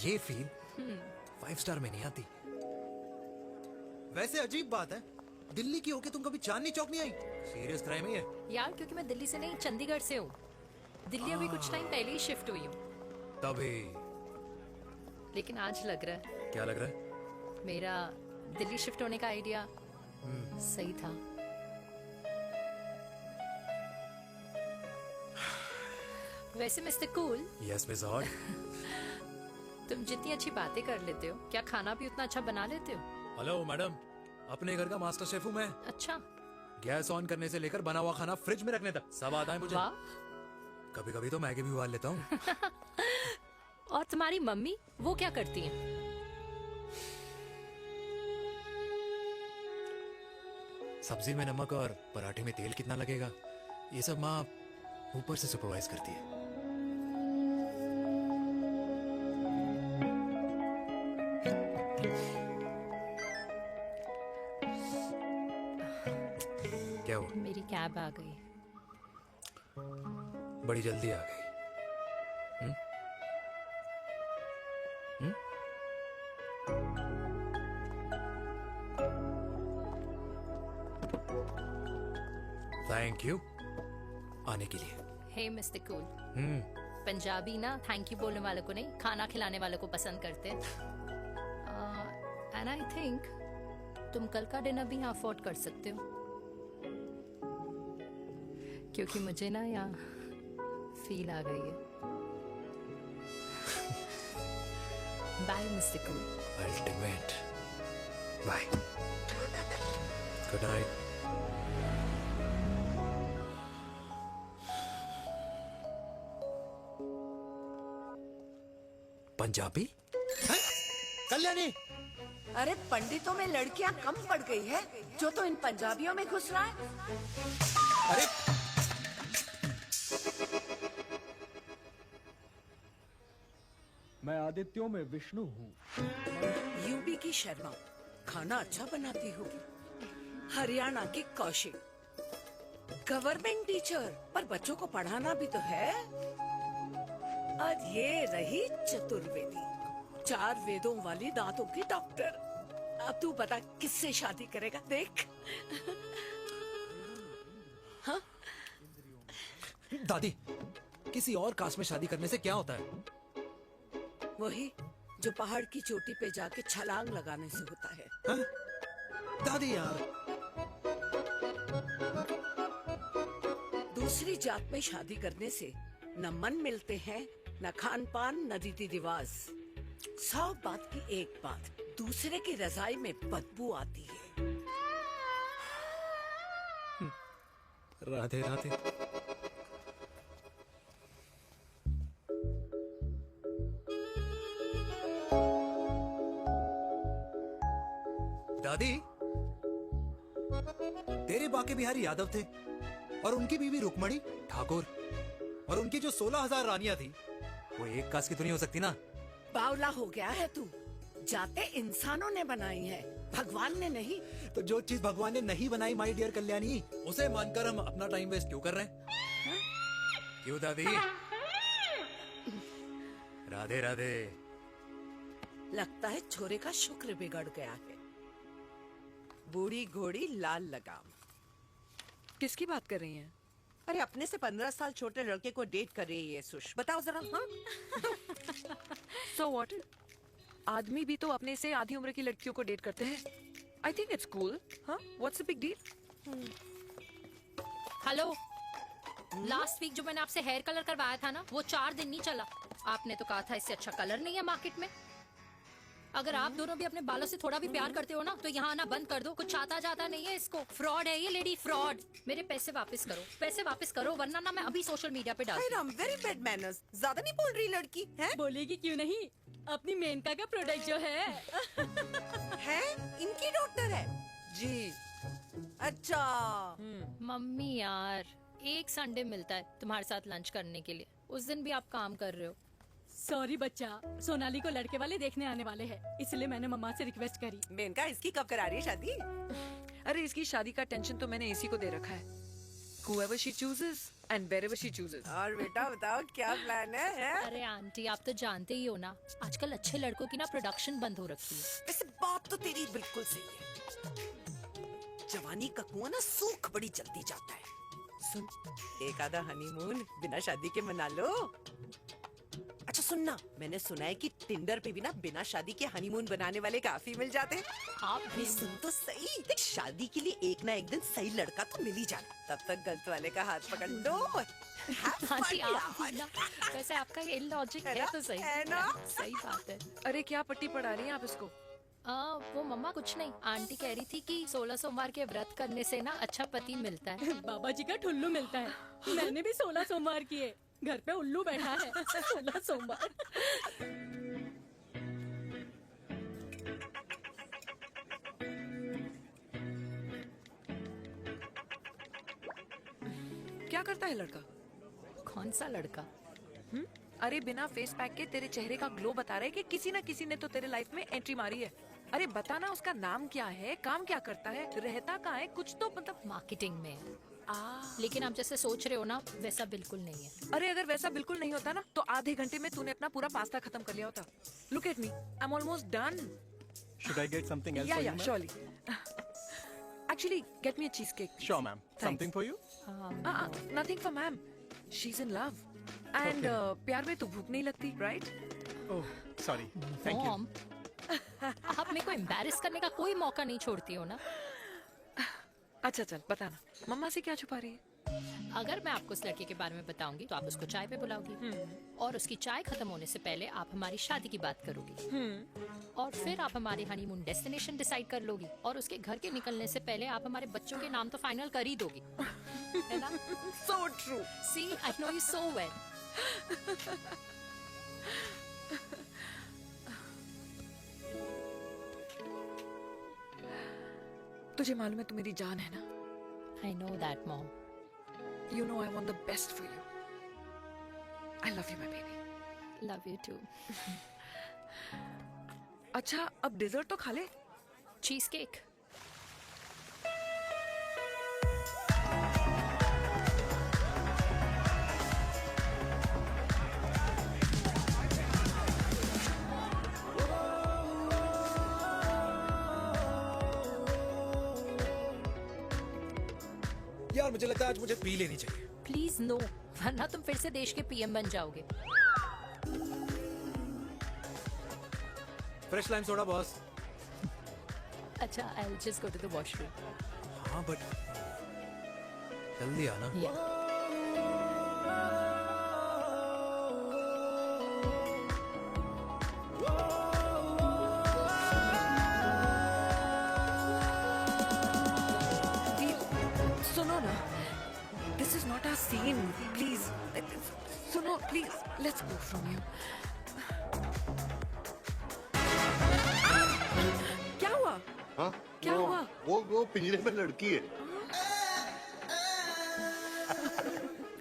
ये फील 5 स्टार में नहीं आती। वैसे अजीब बात है, दिल्ली की होके तुम कभी चांदनी चौक नहीं आई? सीरियस क्राइम है ये। यार क्योंकि मैं दिल्ली से नहीं, चंडीगढ़ से हूँ। दिल्ली अभी कुछ टाइम पहले ही शिफ्ट हुई हूँ। तभी। लेकिन आज लग रहा है क्या लग रहा है? मेरा दिल्ली शिफ्ट होने का आइडिया सही था। वैसे mister cool, yes miss hot. तुम जितनी अच्छी बातें कर लेते हो, क्या खाना भी उतना अच्छा बना लेते हो? हेलो मैडम, अपने घर का मास्टर शेफ हूँ मैं। अच्छा। गैस ऑन करने से लेकर बना हुआ खाना फ्रिज में रखने तक सब आता है मुझे। वाह। कभी कभी तो मैगी भी उबाल लेता हूँ। और तुम्हारी मम्मी, वो क्या करती हैं? सब्जी में नमक और पराठे में तेल कितना लगेगा, ये सब माँ ऊपर से सुपरवाइज करती है। क्या हुआ? मेरी कैब आ गई। बड़ी जल्दी आ गई। थैंक यू आने के लिए। हे मिस्टर कूल, पंजाबी ना थैंक यू बोलने वालों को नहीं, खाना खिलाने वालों को पसंद करते हैं। एंड आई थिंक तुम कल का डिनर भी यहाँ अफोर्ड कर सकते हो, क्योंकि मुझे ना यहाँ फील आ गई है। Bye mister cool. Ultimate. Bye. Good night. Punjabi? Kalyani, अरे पंडितों में लड़कियां कम पड़ गई है जो तो इन पंजाबियों में घुस रहा है। अरे मैं आदित्यों में विष्णु हूँ। यूपी की शर्मा, खाना अच्छा बनाती होगी। हरियाणा की कौशिक, गवर्नमेंट टीचर, पर बच्चों को पढ़ाना भी तो है। और ये रही चतुर्वेदी, 4 वेदों वाली दांतों की डॉक्टर। अब तू बता किससे शादी करेगा? देख। हाँ? दादी, किसी और कास्ट में शादी करने से क्या होता है? वही जो पहाड़ की चोटी पे जाके छलांग लगाने से होता है। हा? दादी यार, दूसरी जात में शादी करने से न मन मिलते हैं, न खान पान, न रीति रिवाज। 100 बात की एक बात, दूसरे की रजाई में बदबू आती है। राधे राधे। दादी, तेरे बाके बिहारी यादव थे और उनकी बीवी रुक्मणी ठाकुर, और उनकी जो 16,000 रानियां थी वो एक कास्ट की तो नहीं हो सकती ना? बावला हो गया है तू। जाते इंसानों ने बनाई है, भगवान ने नहीं। तो जो चीज भगवान ने नहीं बनाई माय डियर कल्याणी, उसे मानकर हम अपना टाइम वेस्ट क्यों कर रहे हैं? क्यों दादी? राधे राधे। लगता है छोरे का शुक्र बिगड़ गया है। बूढ़ी घोड़ी लाल लगाम। किसकी बात कर रही हैं? अरे अपने से 15 साल छोटे लड़के को डेट कर रही है सुश। बताओ जरा। हाँ? So what? आदमी भी तो अपने से आधी उम्र की लड़कियों को डेट करते हैं। I think it's cool. हाँ? What's the big deal? Hello, last week जो मैंने आपसे हेयर कलर करवाया था ना, वो 4 दिन नहीं चला। आपने तो कहा था इससे अच्छा कलर नहीं है मार्केट में। अगर आप दोनों भी अपने बालों से थोड़ा भी प्यार करते हो ना, तो यहाँ आना बंद कर दो। कुछ आता जाता नहीं है इसको। फ्रॉड है ये लेडी, फ्रॉड। मेरे पैसे वापस करो, पैसे वापस करो, वरना ना मैं अभी सोशल मीडिया पे डाल दूँ। Very bad manners. ज्यादा नहीं बोल रही लड़की है? बोलेगी क्यों नहीं? अपनी मेनका का प्रोडक्ट जो है है इनकी डॉक्टर है जी। अच्छा मम्मी यार, एक संडे मिलता है तुम्हारे साथ लंच करने के लिए, उस दिन भी आप काम कर रहे हो। सॉरी बच्चा, सोनाली को लड़के वाले देखने आने वाले हैं, इसलिए मैंने मम्मा से रिक्वेस्ट करी। मेनका, इसकी कब करा रही है शादी? अरे इसकी शादी का टेंशन तो मैंने इसी को दे रखा है। Whoever she chooses and wherever she chooses. और बेटा बताओ क्या प्लान है? अरे आंटी, आप तो जानते ही हो ना, आजकल अच्छे लड़कों की ना प्रोडक्शन बंद हो रखी है। वैसे बात तो तेरी बिल्कुल सही है। जवानी का कुआं ना सूख बड़ी जल्दी जाता है। सुन, एक आधा हनीमून बिना शादी के मना लो। अच्छा सुनना, मैंने सुना है कि टिंडर पे भी ना बिना शादी के हनीमून बनाने वाले काफी मिल जाते हैं। आप भी सुन तो सही, देख शादी के लिए एक ना एक दिन सही लड़का तो मिल ही जाना, तब तक गलत वाले का हाथ पकड़ लो। आंटी आप भी ना, वैसे आपका ये लॉजिक है तो सही है ना? सही बात है। अरे क्या पट्टी पढ़ा रही हैं आप इसको? वो मम्मा कुछ नहीं, आंटी कह रही थी कि 16 सोमवार के व्रत करने से ना अच्छा पति मिलता है। बाबा जी का ठुल्लू मिलता है। मैंने भी 16 सोमवार किए, घर पे उल्लू बैठा है। 16 सोमवार। क्या करता है लड़का? कौन सा लड़का? अरे बिना फेस पैक के तेरे चेहरे का ग्लो बता रहा है कि किसी ना किसी ने तो तेरे लाइफ में एंट्री मारी है। अरे बताना उसका नाम क्या है, काम क्या करता है, रहता कहाँ है, कुछ तो मतलब। मार्केटिंग में। लेकिन आप जैसे सोच रहे हो ना वैसा बिल्कुल नहीं है। अरे अगर वैसा बिल्कुल नहीं होता ना तो आधे घंटे में तूने अपना पूरा पास्ता खत्म कर लिया होता। Look at me, I am almost done. Should I get something else Yeah, for yeah, you, ma'am? surely. Actually, get me a cheesecake. Sure, ma'am. Something for you? Nothing for ma'am. She's in love. And प्यार में तो भूख नहीं लगती, right? Oh, sorry. Thank you. Mom, आप मेरे को embarrass करने का कोई मौका नहीं छोड़ती हो ना। अच्छा चल बताना, मम्मा से क्या छुपा रही है? अगर मैं आपको उस लड़के के बारे में बताऊंगी तो आप उसको चाय पे बुलाओगी और उसकी चाय खत्म होने से पहले आप हमारी शादी की बात करोगी और फिर आप हमारे हनीमून डेस्टिनेशन डिसाइड कर लोगी और उसके घर के निकलने से पहले आप हमारे बच्चों के नाम तो फाइनल कर ही दोगी, है ना? So true. See, I know you so well. तुझे मालूम है तू मेरी जान है ना? I know that, Mom. You know I want the best for you. I love you, my baby. Love you too. अच्छा अब डेजर्ट तो खा ले। Cheese cake. यार मुझे लगता है आज मुझे पी लेनी चाहिए। प्लीज नो, वरना तुम फिर से देश के पीएम बन जाओगे। Fresh lime soda boss. अच्छा, I'll just go to the washroom. हाँ बट जल्दी आना। सुनो ना, this is not our scene. Please, सुनो please. Let's go from here. क्या हुआ? हाँ? क्या हुआ? वो पिंजरे में लड़की है।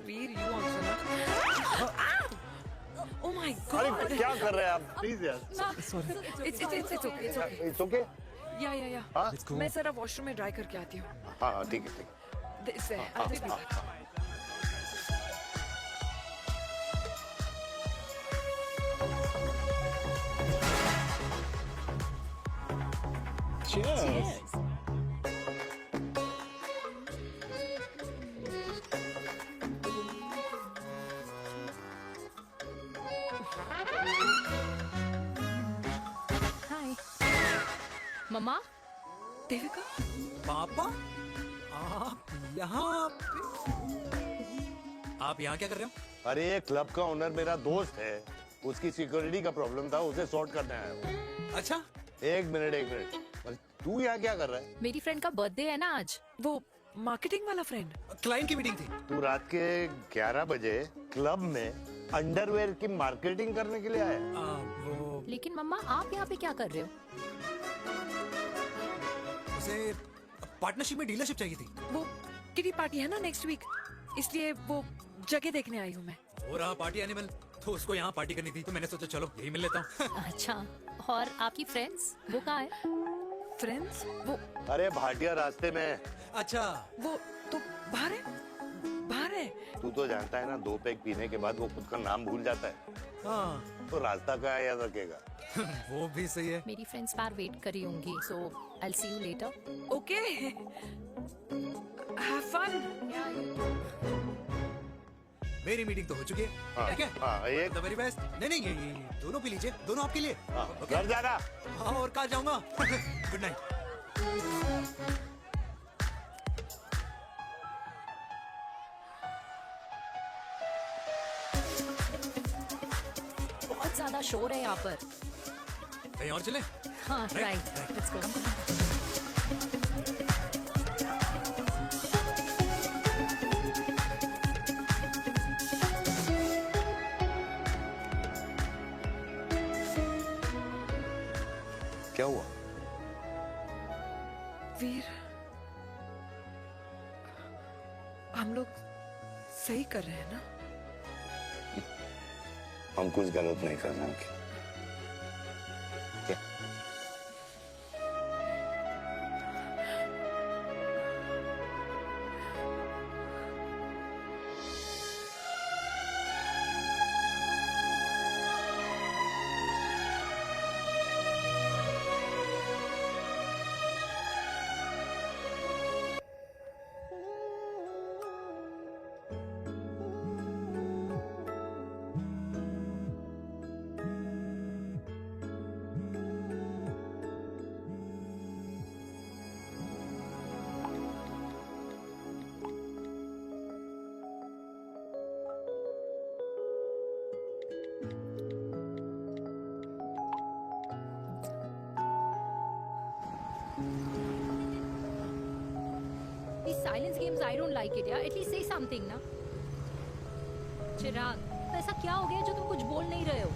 वीर, you also not. Oh my God! अरे क्या कर रहे हैं आप? प्लीज यार। Sorry. It's okay. It's okay. It's okay? Yeah. हाँ? मैं जरा वॉशरूम में ड्राई करके आती हूँ। हाँ ठीक है। This way. I'll be back. Cheers. हाय मम्मा। देविका, पापा आप यहाँ आप यहाँ क्या कर रहे हो? अरे ये क्लब का ओनर मेरा दोस्त है, उसकी सिक्योरिटी का प्रॉब्लम था, उसे सॉर्ट करने आया हूँ। अच्छा एक मिनट अरे तू यहाँ क्या कर रहा है? मेरी फ्रेंड का बर्थडे है ना आज। वो मार्केटिंग वाला फ्रेंड। क्लाइंट की मीटिंग थी। तू रात के 11 बजे क्लब में अंडरवेयर की मार्केटिंग करने के लिए आया? वो लेकिन मम्मा आप यहाँ पे क्या कर रहे हो? उसे पार्टनरशिप में डीलरशिप चाहिए थी। वो किटी पार्टी है ना नेक्स्ट वीक, इसलिए वो जगह देखने आई हूँ मैं। हो रहा पार्टी एनिमल, तो उसको यहाँ पार्टी करनी थी, तो मैंने सोचा चलो यही मिल लेता हूँ। अच्छा, और आपकी फ्रेंड्स वो कहाँ है? फ्रेंड्स वो अरे भाटिया रास्ते में। अच्छा वो तो बाहर है। तू तो जानता है ना, 2 पैक पीने के बाद वो खुद का नाम भूल जाता है। हाँ तो रास्ता का याद रखेगा। वो भी सही है। मेरी फ्रेंड्स बाहर वेट कर रही होंगी, so I'll see you later. Okay. Have fun. मेरी मीटिंग तो हो चुकी है, हाँ, ठीक है? हाँ, एक द वेरी बेस्ट। नहीं नहीं, ये दोनों पी लीजिए, दोनों आपके लिए। ओके? घर जाना। हाँ, और कहाँ जाऊंगा? Good night. बहुत ज्यादा शोर है यहाँ पर। कहीं और चले? हाँ, राइट, लेट्स गो। क्या हुआ? वीर, हम लोग सही कर रहे हैं ना? हम कुछ गलत नहीं कर रहे हैं। क्या? These silence games, I don't like it, yeah. At least say something, ना. चिराग, तो ऐसा क्या हो गया जो तुम कुछ बोल नहीं रहे हो?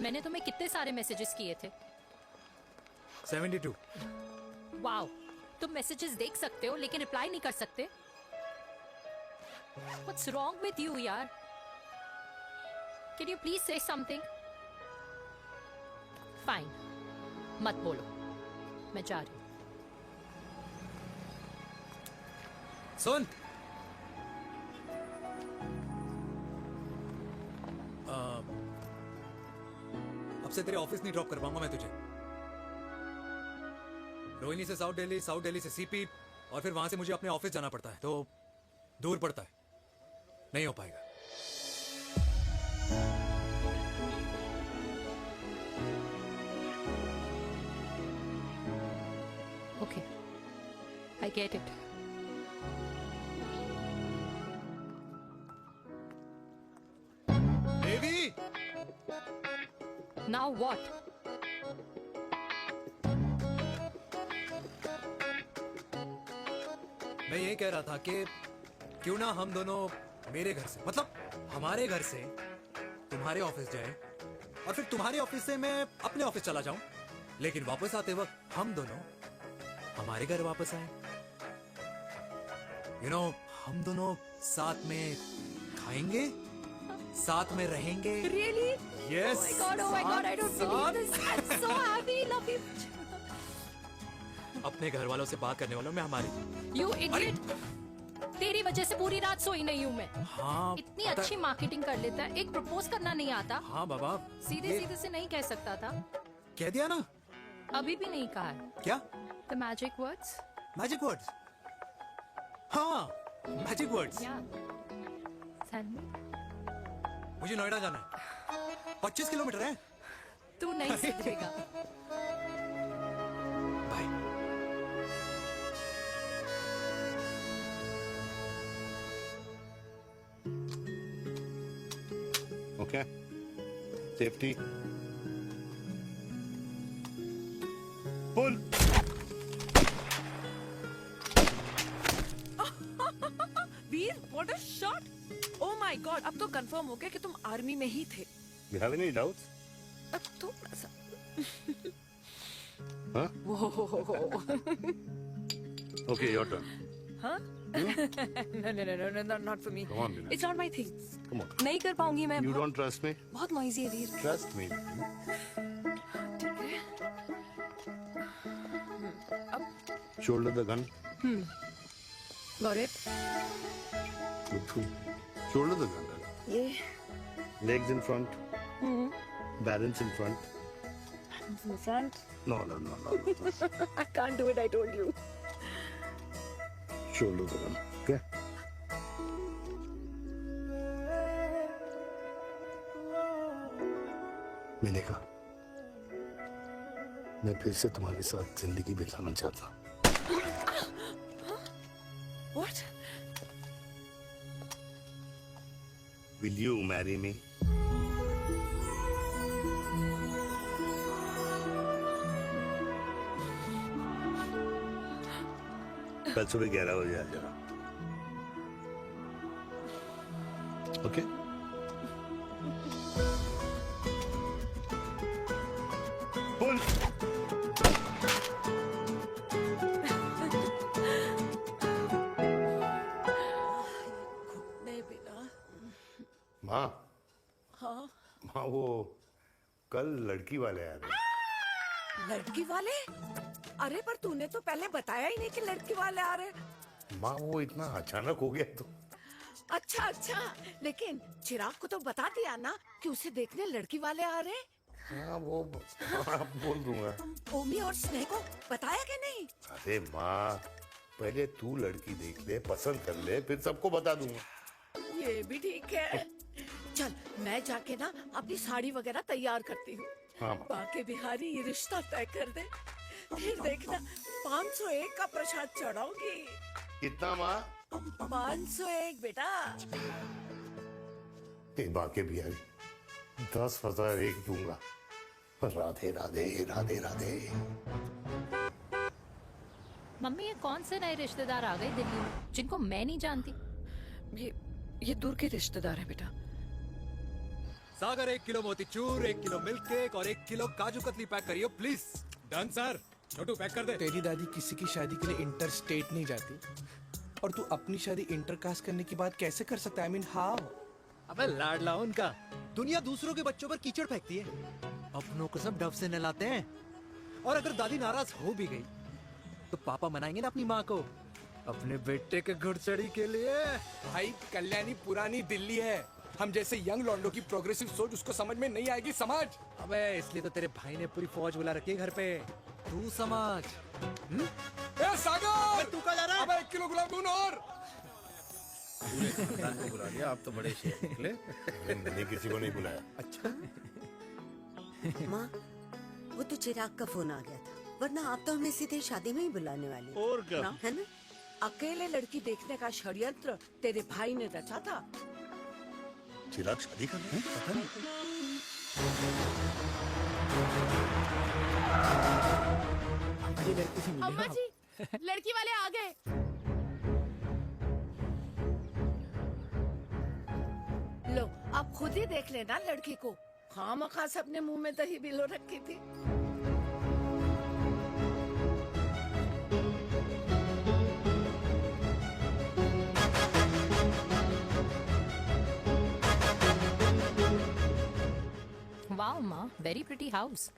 मैंने तुम्हें कितने सारे मैसेजेस किए थे? 72। वाओ, तुम मैसेजेस देख सकते हो लेकिन रिप्लाई नहीं कर सकते? What's wrong with you, यार? Can you please say something? Fine, मत बोलो, मैं जा रही हूँ। सुन, अब से तेरे ऑफिस नहीं ड्रॉप कर पाऊंगा मैं तुझे। रोहिणी से साउथ दिल्ली से सीपी, और फिर वहां से मुझे अपने ऑफिस जाना पड़ता है, तो दूर पड़ता है, नहीं हो पाएगा। Okay, I get it. Devi! Now what? मैं ये कह रहा था कि क्यों ना हम दोनों मेरे घर से, मतलब हमारे घर से तुम्हारे ऑफिस जाए, और फिर तुम्हारे ऑफिस से मैं अपने ऑफिस चला जाऊं, लेकिन वापस आते वक्त हम दोनों हमारे घर वापस आए। यू नो, हम दोनों साथ में खाएंगे, साथ में रहेंगे। Really? Yes. Oh my God, I don't believe this. I'm so happy, love you. अपने घर वालों से बात करने वालों में हमारी। You idiot! तेरी वजह से पूरी रात सोई नहीं हूँ मैं। हाँ, इतनी अच्छी मार्केटिंग कर लेता है, एक प्रपोज करना नहीं आता। हाँ बाबा, सीधे सीधे से नहीं कह सकता था। कह दिया ना। अभी भी नहीं कहा है। क्या? The magic words? Magic words? हाँ, मैजिक वर्ड्स। Tell me. मुझे नोएडा जाना है, 25 किलोमीटर है। तू नहीं सुधरेगा। Okay. Safety. Pull. Veer, what a shot! Oh my God, अब तो कंफर्म हो गया कि तुम आर्मी में ही थे। You have any doubts? अब थोड़ा सा। Huh? Whoa. Okay, your turn. हाँ? No, not for me. Come on, Meena. It's not my thing. Come on. नहीं कर पाऊंगी मैं। You don't trust me? बहुत noisy है वीर। Trust me. ठीक है। अब Shoulder the gun. Got it? Shoulder तो करना, ये legs in front, balance in front. in front. No. I can't do it, I told you. Shoulder तो करना, okay? मैंने कहा मैं फिर से तुम्हारे साथ जिंदगी बिताना चाहता हूँ। What? Will you marry me? कल सुबह 11 बजे आ जाना, ओके? बोल। नहीं बेटा। माँ, हाँ। माँ वो कल लड़की वाले आ रहे हैं। लड़की वाले? अरे पर तूने तो पहले बताया ही नहीं कि लड़की वाले आ रहे। माँ वो इतना अचानक हो गया तो। अच्छा, लेकिन चिराग को तो बता दिया ना कि उसे देखने लड़की वाले आ रहे। हाँ वो बोल दूंगा। ओमी और स्नेह को बताया कि नहीं? अरे माँ पहले तू लड़की देख ले, पसंद कर ले, फिर सबको बता दूंगा। ये भी ठीक है। चल मैं जाके ना अपनी साड़ी वगैरह तैयार करती हूँ। हाँ। बाकी बिहारी ये रिश्ता तय कर दे, फिर देखना 501 का प्रसाद चढ़ाऊंगी। कितना माँ? 501 बेटा। बाकी बिहारी 10,001 दूंगा। राधे राधे राधे राधे। मम्मी ये कौन से नए रिश्तेदार आ गए दिल्ली में जिनको मैं नहीं जानती? ये दूर के रिश्तेदार हैं बेटा। सागर 1 किलो मोतीचूर, 1 किलो मिल्क केक और 1 किलो काजू कतली पैक करियो please. Done sir. Chhotu pack कर दे। तेरी दादी किसी की शादी के लिए इंटर स्टेट नहीं जाती और तू अपनी शादी इंटर कास्ट करने की बात कैसे कर सकता है? I mean, how? अबे लाडला उनका। दुनिया दूसरों के बच्चों पर कीचड़ फेंकती है, अपनों को सब डब से नहलाते हैं। और अगर दादी नाराज हो भी गई तो पापा मनाएंगे ना अपनी माँ को अपने बेटे के घुड़चड़ी के लिए। भाई कल्याणी पुरानी दिल्ली है, हम जैसे यंग लॉन्डो की प्रोग्रेसिव सोच उसको समझ में नहीं आएगी। समझ। अबे इसलिए तो तेरे भाई ने पूरी फौज बुला रखी है घर पे, तू समझ। ए सागर तू कहाँ जा रहा है? अबे 1 किलो गुलाब जामुन और। पूरे खानदान को बुला लिया, आप तो बड़े शेर निकले। मैंने किसी को नहीं बुलाया। अच्छा। माँ वो तो चिराग का फोन आ गया था, वरना आप तो हमें सीधे शादी में ही बुलाने वाली। और क्या? ना? है ना? अकेले लड़की देखने का षड्यंत्र तेरे भाई ने रचा था। चिराग शादी कर रहे हैं? पता नहीं। अम्मा जी लड़की वाले आ गए। लो आप खुद ही देख लेना लड़की को। खामखा सबने मुंह में दही बिलो रखी थी। वाओ माँ, वेरी प्रिटी हाउस।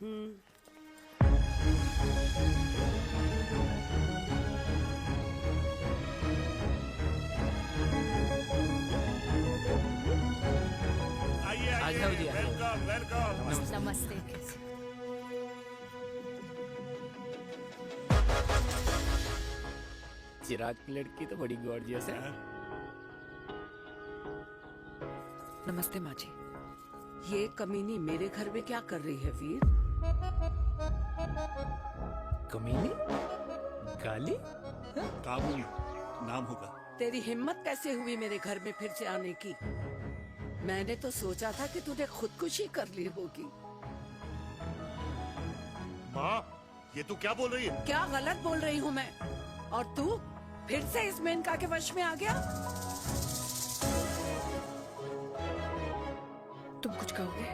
आइए वेलकम वेलकम। नमस्ते। चिराग की लड़की तो बड़ी गॉर्जियस है। नमस्ते माँ जी। ये कमीनी मेरे घर में क्या कर रही है वीर? कमीनी? गाली? काबुल नाम होगा। तेरी हिम्मत कैसे हुई मेरे घर में फिर से आने की? मैंने तो सोचा था कि तूने खुदकुशी कर ली होगी। माँ ये तू क्या बोल रही है? क्या गलत बोल रही हूँ मैं? और तू फिर से इस मेनका के वश में आ गया? तुम कुछ कहोगे?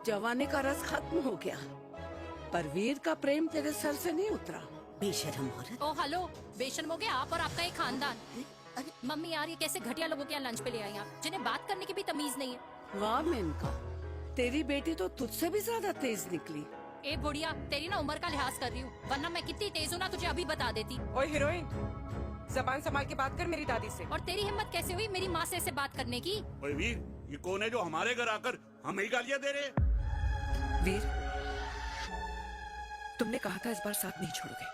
जवानी का रस खत्म हो गया, पर वीर का प्रेम तेरे सर से नहीं उतरा। बेशर्म औरत। ओ हेलो, बेशर्म हो गया आप और आपका एक खानदान। मम्मी यार ये कैसे घटिया लोगों के यहाँ लंच पे ले आई आप, जिन्हें बात करने की भी तमीज नहीं है। वाह मेनका, तेरी बेटी तो तुझसे भी ज्यादा तेज निकली। ए बुढ़िया, तेरी ना उम्र का लिहाज कर रही हूँ, वरना मैं कितनी तेज हूँ ना तुझे अभी बता देती। ओए हीरोइन, जबान संभाल के बात कर मेरी दादी से। और तेरी हिम्मत कैसे हुई मेरी माँ से ऐसे बात करने की? ओए वीर, ये कौन है जो हमारे घर आकर हमें ही गालियां दे रहे हैं? वीर, तुमने कहा था इस बार साथ नहीं छोड़ोगे।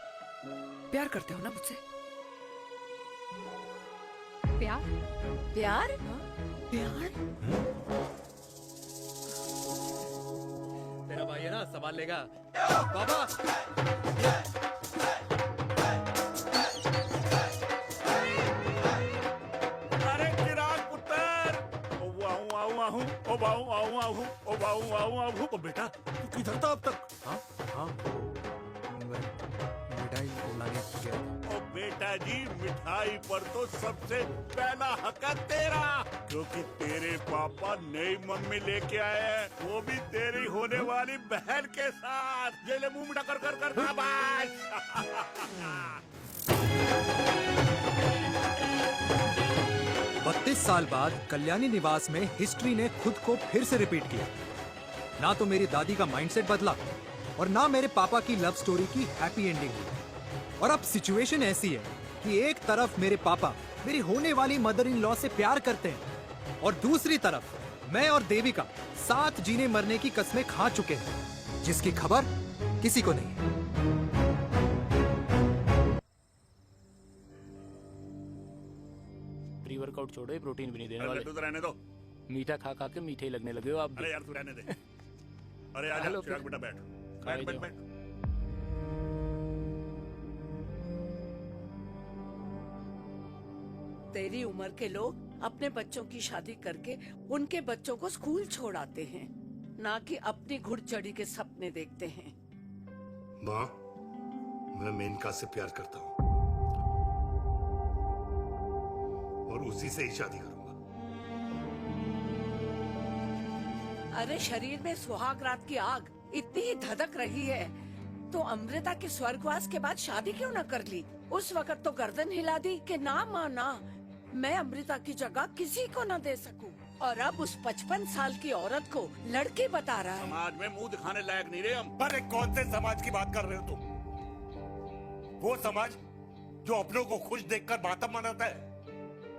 प्यार करते हो ना मुझसे? प्यार? प्यार? प्यार? तेरा भाई है ना, संभाल लेगा। बाबा अरे चिराग पुत्र, ओ वाहू वाहू वाहू, ओ वाहू वाहू वाहू, ओ वाहू वाहू वाहू। ओ बेटा, तू किधर था अब तक? हाँ मिठाई लाने गया। ओ बेटा जी, मिठाई पर तो सबसे पहला हक है तेरा, क्योंकि तेरे पापा नई मम्मी लेके आए हैं, वो भी तेरी होने वाली बहन के साथ। ये ले मुंह मिठा कर कर कर शाबाश। 32 साल बाद कल्याणी निवास में हिस्ट्री ने खुद को फिर से रिपीट किया। ना तो मेरी दादी का माइंडसेट बदला और ना मेरे पापा की लव स्टोरी की हैप्पी एंडिंग हुई। और अब सिचुएशन ऐसी है कि एक तरफ मेरे पापा मेरी होने वाली मदर इन लॉ से प्यार करते हैं और दूसरी तरफ मैं और देविका साथ जीने मरने की कस्में खा चुके हैं, जिसकी खबर किसी को नहीं है। प्री वर्कआउट छोड़ो, ये प्रोटीन भी नहीं देने वाले। तू तो रहने दो। मीठा खा खा के मीठे ही लगने लगे हो आप भी। अरे यार तू रहने दे। अरे आजा चिराग बेटा, बैठ बैठ बैठ बैठ। तेरी उम्र के लोग अपने बच्चों की शादी करके उनके बच्चों को स्कूल छोड़ाते हैं, ना कि अपनी घुड़चढ़ी के सपने देखते हैं। माँ, मैं मेनका से प्यार करता हूँ और उसी से ही शादी करूंगा। अरे शरीर में सुहाग रात की आग इतनी ही धधक रही है तो अमृता के स्वर्गवास के बाद शादी क्यों न कर ली? उस वक्त तो गर्दन हिला दी कि ना माना, मैं अमृता की जगह किसी को न दे सकूं। और अब उस 55 साल की औरत को लड़की बता रहा है। समाज में मुंह दिखाने लायक नहीं रहे हम। अरे कौन से समाज की बात कर रहे हो तुम? वो समाज जो अपनों को खुश देखकर मातम मनाता है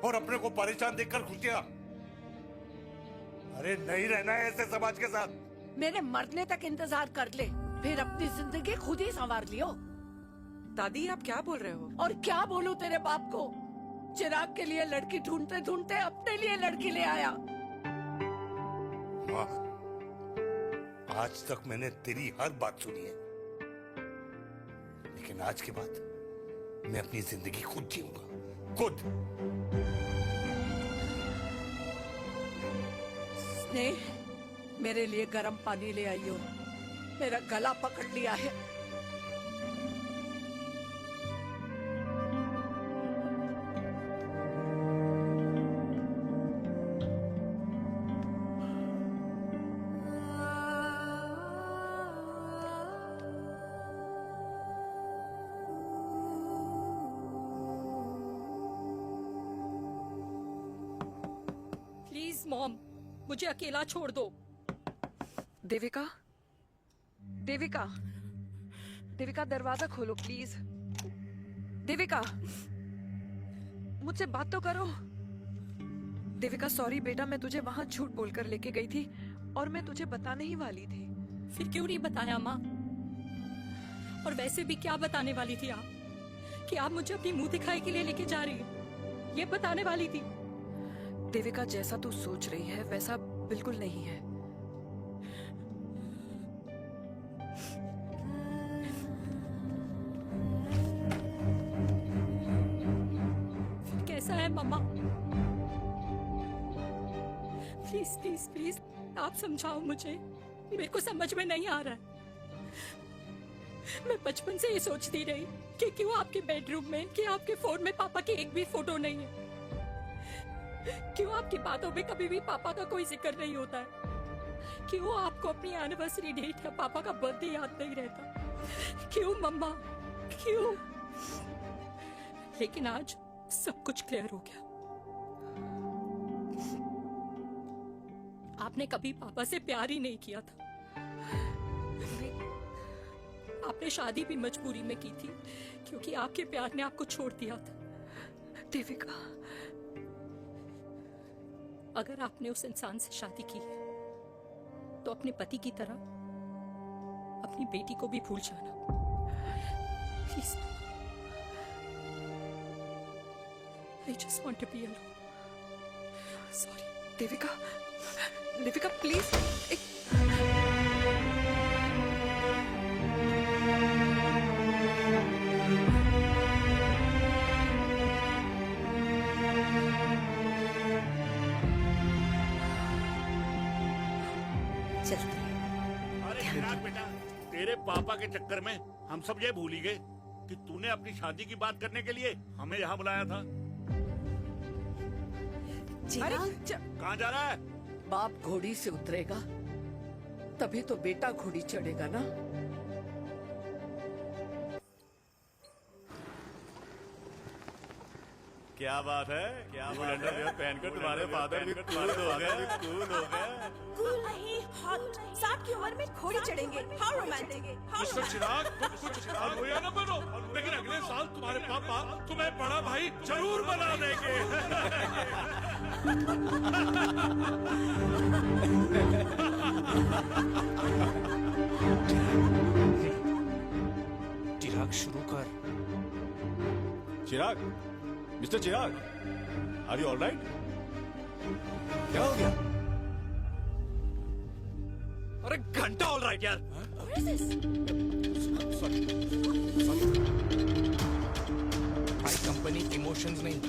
और अपने को परेशान देखकर खुशियां। अरे नहीं रहना है ऐसे समाज के साथ। मेरे मरने तक इंतजार कर ले, फिर अपनी जिंदगी खुद ही संवार लियो। दादी आप क्या बोल रहे हो? और क्या बोलूं तेरे बाप को? चिराग के लिए लड़की ढूंढते ढूंढते अपने लिए लड़की ले आया। माँ, आज तक मैंने तेरी हर बात सुनी है, लेकिन आज के बाद मैं अपनी जिंदगी खुद जीऊंगा, खुद। स्नेह, मेरे लिए गर्म पानी ले आइयो, मेरा गला पकड़ लिया है। प्लीज मॉम, मुझे अकेला छोड़ दो। देविका, देविका, देविका दरवाजा खोलो प्लीज। देविका, मुझसे बात तो करो। देविका सॉरी बेटा, मैं तुझे वहां झूठ बोलकर लेके गई थी और मैं तुझे बताने ही वाली थी। फिर क्यों नहीं बताया माँ? और वैसे भी क्या बताने वाली थी आप? कि आप मुझे अपनी मुंह दिखाई के लिए लेके जा रही हैं, ये बताने वाली थी। देविका, जैसा तू सोच रही है वैसा बिल्कुल नहीं है। फिर कैसा है मम्मा? प्लीज प्लीज प्लीज आप समझाओ मुझे, मेरे को समझ में नहीं आ रहा है। मैं बचपन से ये सोचती रही कि क्यों आपके बेडरूम में, कि आपके फोन में पापा की एक भी फोटो नहीं है, क्यों आपकी बातों में कभी भी पापा का कोई जिक्र नहीं होता है, क्यों आपको अपनी एनिवर्सरी डेट या पापा का बर्थडे याद नहीं रहता, क्यों मम्मा, क्यों? लेकिन आज सब कुछ क्लियर हो गया। आपने कभी पापा से प्यार ही नहीं किया था। आपने शादी भी मजबूरी में की थी क्योंकि आपके प्यार ने आपको छोड़ दिया था। देविका, अगर आपने उस इंसान से शादी की है तो अपने पति की तरह अपनी बेटी को भी भूल जाना please. I just want to be alone. Sorry, Devika, Devika please. अरे चिराग बेटा, तेरे पापा के चक्कर में हम सब ये भूल ही गए कि तूने अपनी शादी की बात करने के लिए हमें यहाँ बुलाया था। कहाँ जा रहा है? बाप घोड़ी से उतरेगा तभी तो बेटा घोड़ी चढ़ेगा ना। क्या बात है, क्या बात है, पहनकर तुम्हारे फादर भी कूल हो गए, कूल हो गए। कूल नहीं, हॉट। 60 की उम्र में घोड़ी चढ़ेंगे, हाउ रोमांटिक। मिस्टर चिराग, तुम कुछ रोया ना बनो, लेकिन अगले साल तुम्हारे पापा तुम्हें बड़ा भाई जरूर बना देंगे। चिराग शुरू कर। Chirag, mister Chirag, are you alright? क्या हो गया? अरे घंटा ऑलराइट यार। भाई कंपनी इमोशंस नहीं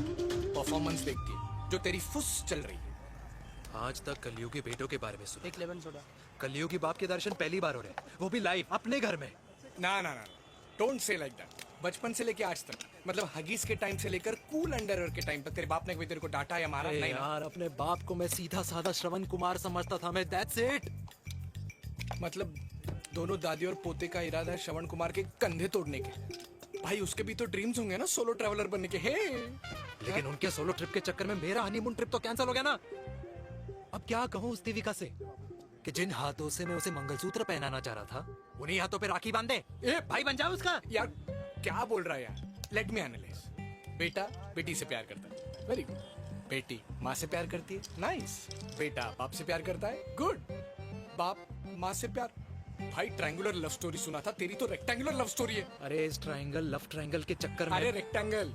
परफॉर्मेंस देखती है, जो तेरी फुस चल रही है। आज तक कलयुगी बेटों के बारे में सुना। एक लेमन सोडा। कलयुगी बाप के दर्शन पहली बार हो रहे हैं, वो भी लाइव अपने घर में। ना ना ना, डोंट से लाइक दैट। बचपन से लेके आज तक, मतलब हगीज के टाइम से लेकर कूल अंडरवेयर के टाइम तक तेरे बाप ने कभी तेरे को डांटा या मारा? नहीं यार, अपने बाप को मैं सीधा साधा श्रवण कुमार समझता था मैं, दैट्स इट। मतलब दोनों दादी और पोते का इरादा है श्रवण कुमार के कंधे तोड़ने के। भाई उसके भी तो ड्रीम्स होंगे ना सोलो ट्रैवलर बनने के। हे लेकिन उनके सोलो ट्रिप के चक्कर में मेरा हनीमून ट्रिप तो कैंसिल हो गया ना। अब क्या कहूँ उस देविका से कि जिन हाथों से मैं उसे मंगलसूत्र पहनाना चाह रहा था, उन्हीं हाथों पे राखी बांध दे। ए भाई बन जाओ उसका। यार क्या बोल रहा है यार? Let me analyse. बेटा बेटी से प्यार करता है, वेरी गुड। बेटी माँ से प्यार करती है, नाइस। बेटा बाप से प्यार करता है, गुड। बाप माँ से प्यार। भाई ट्रायंगुलर लव स्टोरी सुना था, तेरी तो रेक्टेंगुलर लव स्टोरी है। अरे इस ट्रायंगल लव ट्रायंगल के चक्कर में, अरे रेक्टेंगल,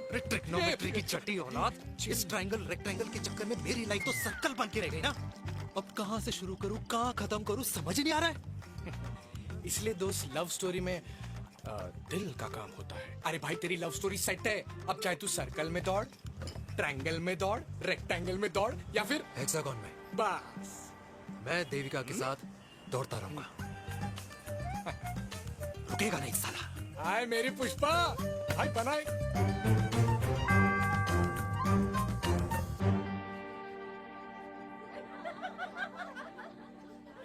अरे ट्रिग्नोमेट्री की चटी औलाद, इस ट्रायंगल रेक्टेंगल के चक्कर में मेरी लाइफ तो सर्कल बन के रह गई ना। अब कहाँ से शुरू करूँ, कहाँ खत्म करूँ, समझ ही नहीं आ रहा है। इसलिए दोस्त लव स्टोरी में दिल का काम होता है। अरे भाई तेरी लव स्टोरी सेट है, अब चाहे तू सर्कल में दौड़, ट्रायंगल में दौड़, रेक्टेंगल में दौड़ या फिर हेक्सागोन में। बस मैं देविका के साथ दौड़ता रहूंगा, रुकेगा नहीं साला। हाय मेरी पुष्पा, हाय बनाए।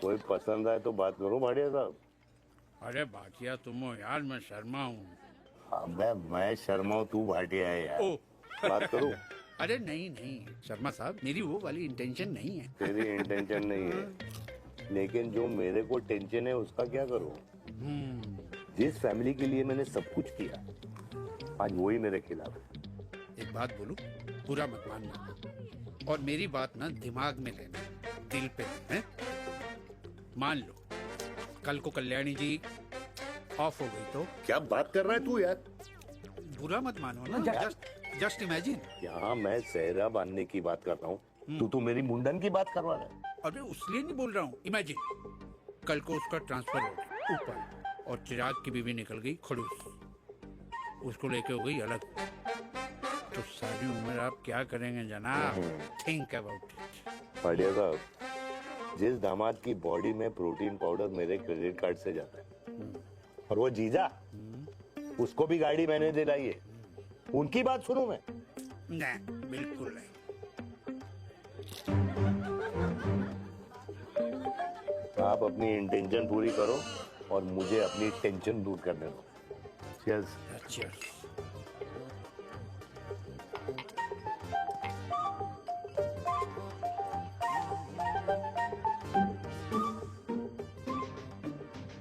कोई पसंद आए तो बात करो भाटिया साहब। अरे भाटिया तुम हो यार, मैं शर्मा हूँ। अबे मैं शर्मा हूँ, तू भाटिया है यार। बात करो। अरे नहीं नहीं शर्मा साहब, मेरी वो वाली इंटेंशन नहीं है। तेरी इंटेंशन नहीं है, लेकिन जो मेरे को टेंशन है उसका क्या करूँ? जिस फैमिली के लिए मैंने सब कुछ किया, आज वही मेरे खिलाफ है। एक बात बोलूं, बुरा मत मानना, और मेरी बात ना दिमाग में लेना, दिल पे है। मान लो कल को कल्याणी जी ऑफ हो गई तो? क्या बात कर रहा है तू यार? बुरा मत मानो ना, जस्ट इमेजिन। यहाँ मैं सेहरा बांधने की बात कर रहा हूँ, तू मेरी मुंडन की बात करवा रहा है। अरे उसलिए नहीं बोल रहा हूँ, इमेजिन कल को उसका ट्रांसफर हो गया ऊपर, और चिराग की बीवी निकल गई खड़ूस, उसको लेके हो गई अलग, तो सारी उम्र आप क्या करेंगे जनाब? Think about it. भाटिया साहब, जिस दामाद की बॉडी में प्रोटीन पाउडर मेरे क्रेडिट कार्ड से जाता है, और वो जीजा, उसको भी गाड़ी मैंने दिलाई है, उनकी बात सुनूं मैं? नहीं, बिल्कुल नहीं। आप अपनी इंटेंशन पूरी करो और मुझे अपनी टेंशन दूर करने दो। चीयर्स। चीयर्स।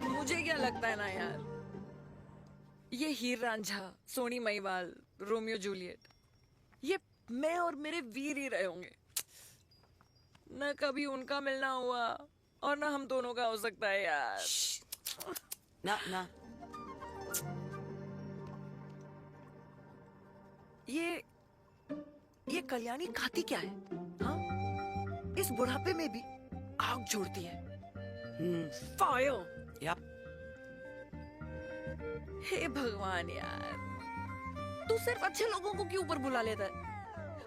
मुझे क्या लगता है ना यार, ये हीर रांझा, सोनी महिवाल, रोमियो जूलियट, ये मैं और मेरे वीर ही रहे होंगे। न कभी उनका मिलना हुआ और ना हम दोनों का हो सकता है यार। ना ना ये कल्याणी खाती क्या है? हाँ, इस बुढ़ापे में भी आग जोड़ती है। फायर। यप। हे भगवान यार, तू सिर्फ अच्छे लोगों को क्यों ऊपर बुला लेता है?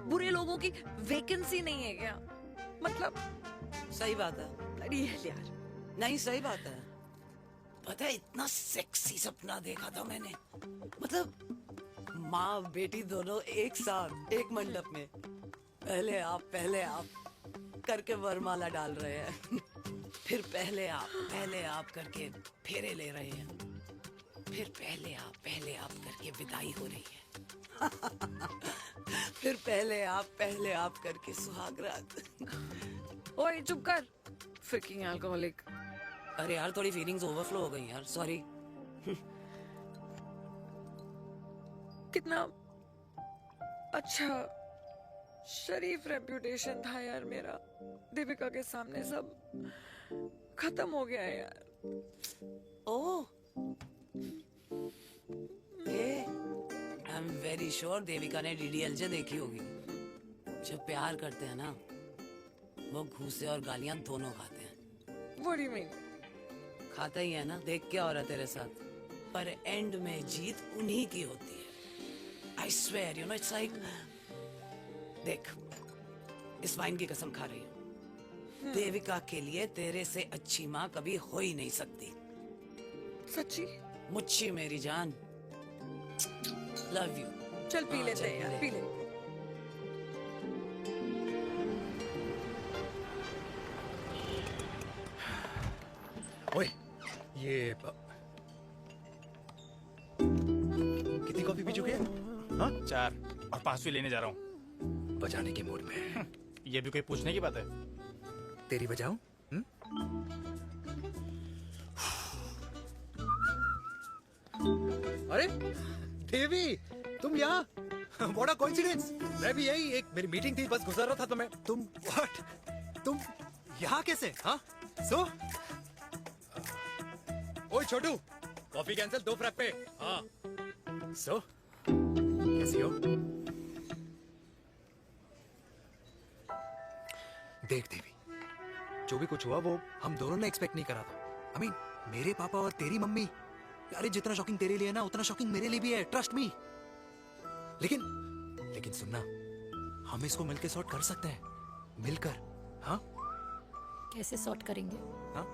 बुरे लोगों की वैकेंसी नहीं है क्या? मतलब सही बात है। अरे यार, नहीं सही बात है। पता है इतना सेक्सी सपना देखा था मैंने, मतलब माँ बेटी दोनों एक साथ एक मंडप में, पहले आप करके वरमाला डाल रहे हैं फिर पहले आप करके फेरे ले रहे हैं, फिर पहले आप करके विदाई हो रही है फिर पहले आप करके सुहाग रात। ओए चुप कर, फ्रिकिंग अल्कोहलिक। अरे यार थोड़ी फीलिंग्स ओवरफ्लो हो गई यार, सॉरी। कितना अच्छा शरीफ रेप्यूटेशन था यार मेरा, दीपिका के सामने सब खत्म हो गया है यार। Oh, I am very sure Devika ने डीडीएलजे देखी होगी। जब प्यार करते हैं ना, वो घूसे और गालियां दोनों खाते हैं। What do you mean? खाता ही है ना, देख क्या हो रहा है तेरे साथ। पर एंड में जीत उन्हीं की होती है। I swear, you know, it's like, देख, इस वाइन की कसम खा रही हूँ, देविका के लिए तेरे से अच्छी माँ कभी हो ही नहीं सकती। सच्ची? मुच्छी मेरी जान, लव यू। चल पी लेते हैं यार, पी ले। ओए, ये कितनी कॉफी पी चुके हैं? हाँ? 4 और 5वीं लेने जा रहा हूँ। बजाने के मूड में। ये भी कोई पूछने की बात है? तेरी बजाऊं? अरे देवी, तुम यहाँ? What a coincidence! मैं भी यही, एक मेरी मीटिंग थी, बस गुजर रहा था तो मैं। तुम यहाँ कैसे? हाँ? सो? ओए छोटू, कॉफी कैंसिल, 2 फ्रैप पे। हाँ। सो? कैसी हो? देख देवी, जो भी कुछ हुआ वो हम दोनों ने एक्सपेक्ट नहीं करा था। I mean, मेरे पापा और तेरी मम्मी, अरे जितना शॉकिंग तेरे लिए ना, उतना शॉकिंग मेरे लिए भी है, ट्रस्ट मी। लेकिन सुनना, हम इसको मिलकर सॉर्ट कर सकते हैं, मिलकर। हाँ? कैसे सॉर्ट करेंगे? हाँ?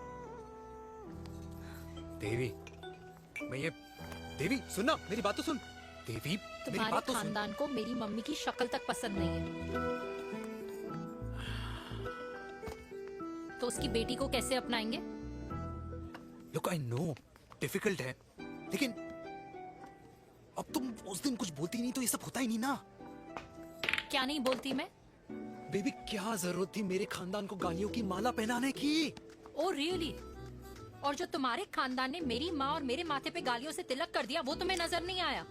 देवी, देवी सुनना, मेरी बात तो सुन। देवी, मेरी तुम्हारे बात तो सुन। खानदान को मेरी मम्मी की शक्ल तक पसंद नहीं है, तो उसकी बेटी को कैसे अपनाएंगे? Look, I know, डिफिकल्ट है, लेकिन अब तुम उस दिन कुछ बोलती नहीं तो ये सब होता ही नहीं ना। क्या नहीं बोलती मैं? बेबी, क्या जरूरत थी मेरे खानदान को गालियों की माला पहनाने की? Oh really? और जो तुम्हारे खानदान ने मेरी माँ और मेरे माथे पे गालियों से तिलक कर दिया, वो तुम्हें नजर नहीं आया?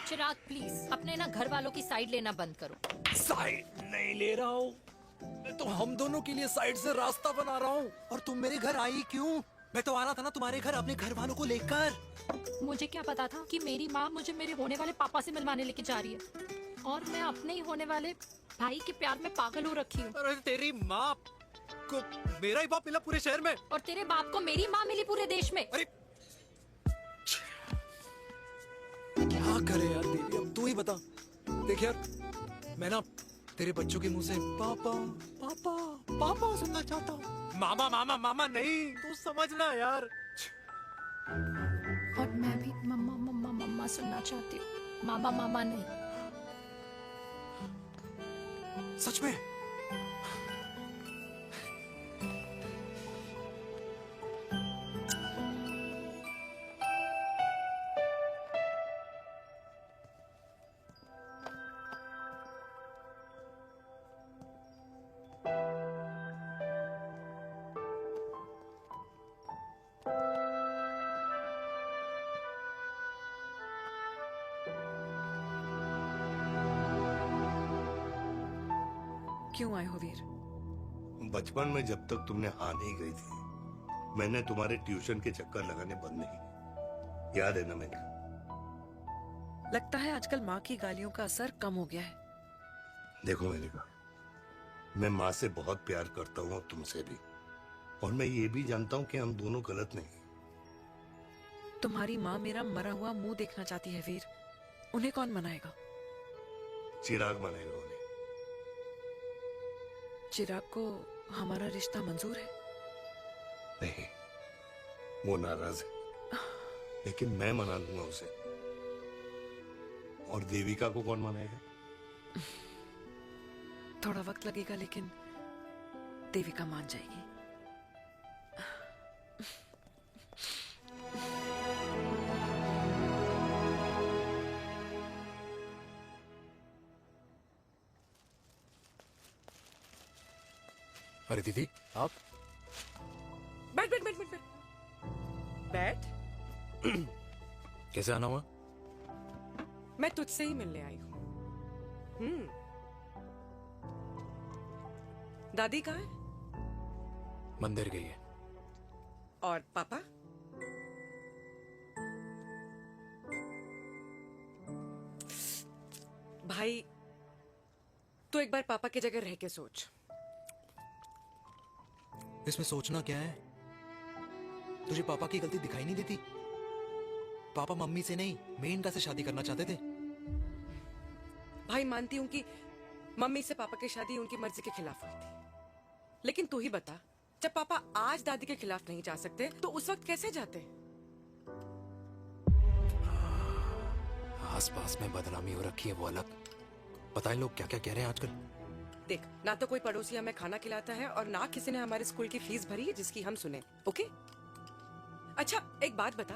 चिराग प्लीज अपने ना घर वालों की साइड लेना बंद करो। साइड नहीं ले रहा हूँ, मैं तो हम दोनों के लिए साइड से रास्ता बना रहा हूँ। और तुम मेरे घर आई क्यों? मैं तो आ रहा था ना तुम्हारे घर अपने घर वालों को लेकर। मुझे क्या पता था कि मेरी माँ मुझे मेरे होने वाले पापा से मिलवाने लेके जा रही है, और मैं अपने ही होने वाले भाई के प्यार में पागल हो रखी हूँ। अरे तेरी माँ को मेरा ही बाप मिला पूरे शहर में, और तेरे बाप को मेरी माँ मिली पूरे देश में। अरे क्या करे यार देवी, अब तू ही बता। देख यार, मैं ना तेरे बच्चों के मुंह से पापा पापा पापा सुनना चाहता हूँ। मामा मामा मामा नहीं, तू समझना यार। और मैं भी मम्मा मम्मा मम्मा सुनना चाहती हूँ, मामा मामा नहीं। सच में? क्यों आए हो वीर? बचपन में जब तक तुमने हाँ नहीं कही थी, मैंने तुम्हारे ट्यूशन के चक्कर लगाने बंद नहीं। याद है ना मैंने? लगता है आजकल माँ की गालियों का असर कम हो गया है। देखो मेनका, मैं माँ से बहुत प्यार करता हूँ और तुमसे भी, और मैं ये भी जानता हूँ कि हम दोनों गलत नहीं। तुम्हारी माँ मेरा मरा हुआ मुंह देखना चाहती है वीर। उन्हें कौन मनाएगा? चिराग मनाएगा उन्हें। चिराग को हमारा रिश्ता मंजूर है? नहीं, वो नाराज है, लेकिन मैं मना लूंगा उसे। और देविका को कौन मनाएगा? थोड़ा वक्त लगेगा, लेकिन देविका मान जाएगी। अरे दीदी, आप? बैठ बैठ बैठ बैठ बैठ बैठ। कैसे आना हुआ? मैं तुझसे ही मिलने आई हूँ। दादी कहाँ है? मंदिर गई है। और पापा? भाई, तू एक बार पापा की जगह रह के सोच। इसमें सोचना क्या है? तुझे पापा की गलती दिखाई नहीं देती? पापा मम्मी से नहीं, मेनका से शादी करना चाहते थे। भाई, मानती हूँ कि मम्मी से पापा की शादी उनकी मर्जी के खिलाफ हुई थी, लेकिन तू ही बता, जब पापा आज दादी के खिलाफ नहीं जा सकते तो उस वक्त कैसे जाते? आसपास में बदनामी हो रखी है, वो अलग। पता है लोग क्या क्या कह रहे हैं आजकल? देख, ना तो कोई पड़ोसी हमें खाना खिलाता है और ना किसी ने हमारे स्कूल की फीस भरी है जिसकी हम सुने। ओके? अच्छा, एक बात बता,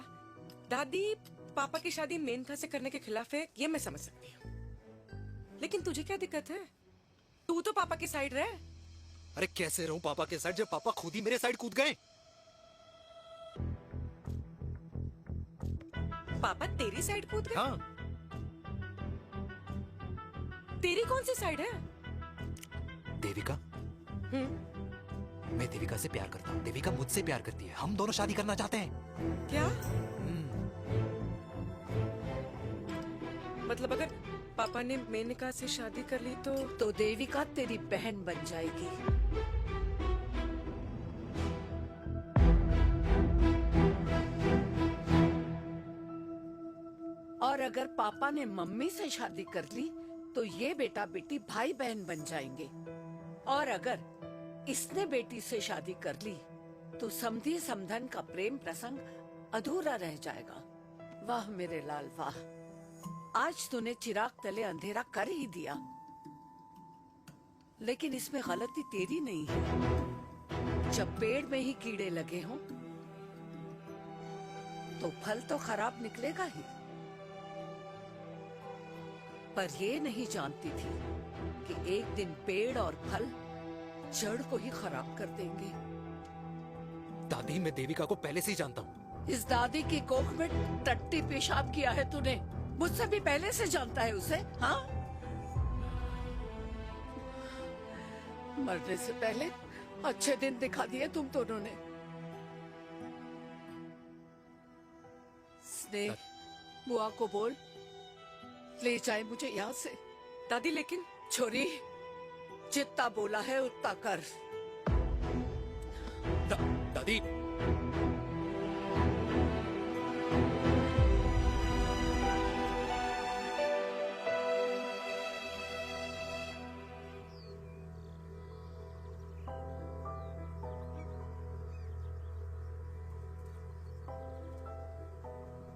दादी पापा की शादी मेनका से करने के खिलाफ है, ये मैं समझ सकती हूँ, लेकिन तुझे क्या दिक्कत है? तू तो पापा की साइड रहे। अरे कैसे रहूं पापा के साइड, जब पापा खुद ही मेरे साइड कूद गए? पापा तेरी साइड कूद गए? हाँ। तेरी कौन सी साइड है? देविका। मैं देविका से प्यार करता हूँ, देविका मुझसे प्यार करती है, हम दोनों शादी करना चाहते हैं। क्या? मतलब अगर पापा ने मेनका से शादी कर ली तो देविका तेरी बहन बन जाएगी। और अगर पापा ने मम्मी से शादी कर ली तो ये बेटा बेटी भाई बहन बन जाएंगे। और अगर इसने बेटी से शादी कर ली तो समधी समधन का प्रेम प्रसंग अधूरा रह जाएगा। वाह मेरे लाल वाह, आज तूने चिराग तले अंधेरा कर ही दिया, लेकिन इसमें गलती तेरी नहीं है। जब पेड़ में ही कीड़े लगे हों तो फल तो खराब निकलेगा ही। पर ये नहीं जानती थी कि एक दिन पेड़ और फल जड़ को ही खराब कर देंगे। दादी, मैं देविका को पहले से ही जानता हूँ। इस दादी की कोख में टट्टी पेशाब किया है तूने, मुझसे भी पहले से जानता है उसे। हाँ, मरने से पहले अच्छे दिन दिखा दिए तुम दोनों ने। स्नेह, बुआ को बोल ले जाए मुझे यहाँ से। दादी, लेकिन छोरी, जितना बोला है उतना कर। दादी,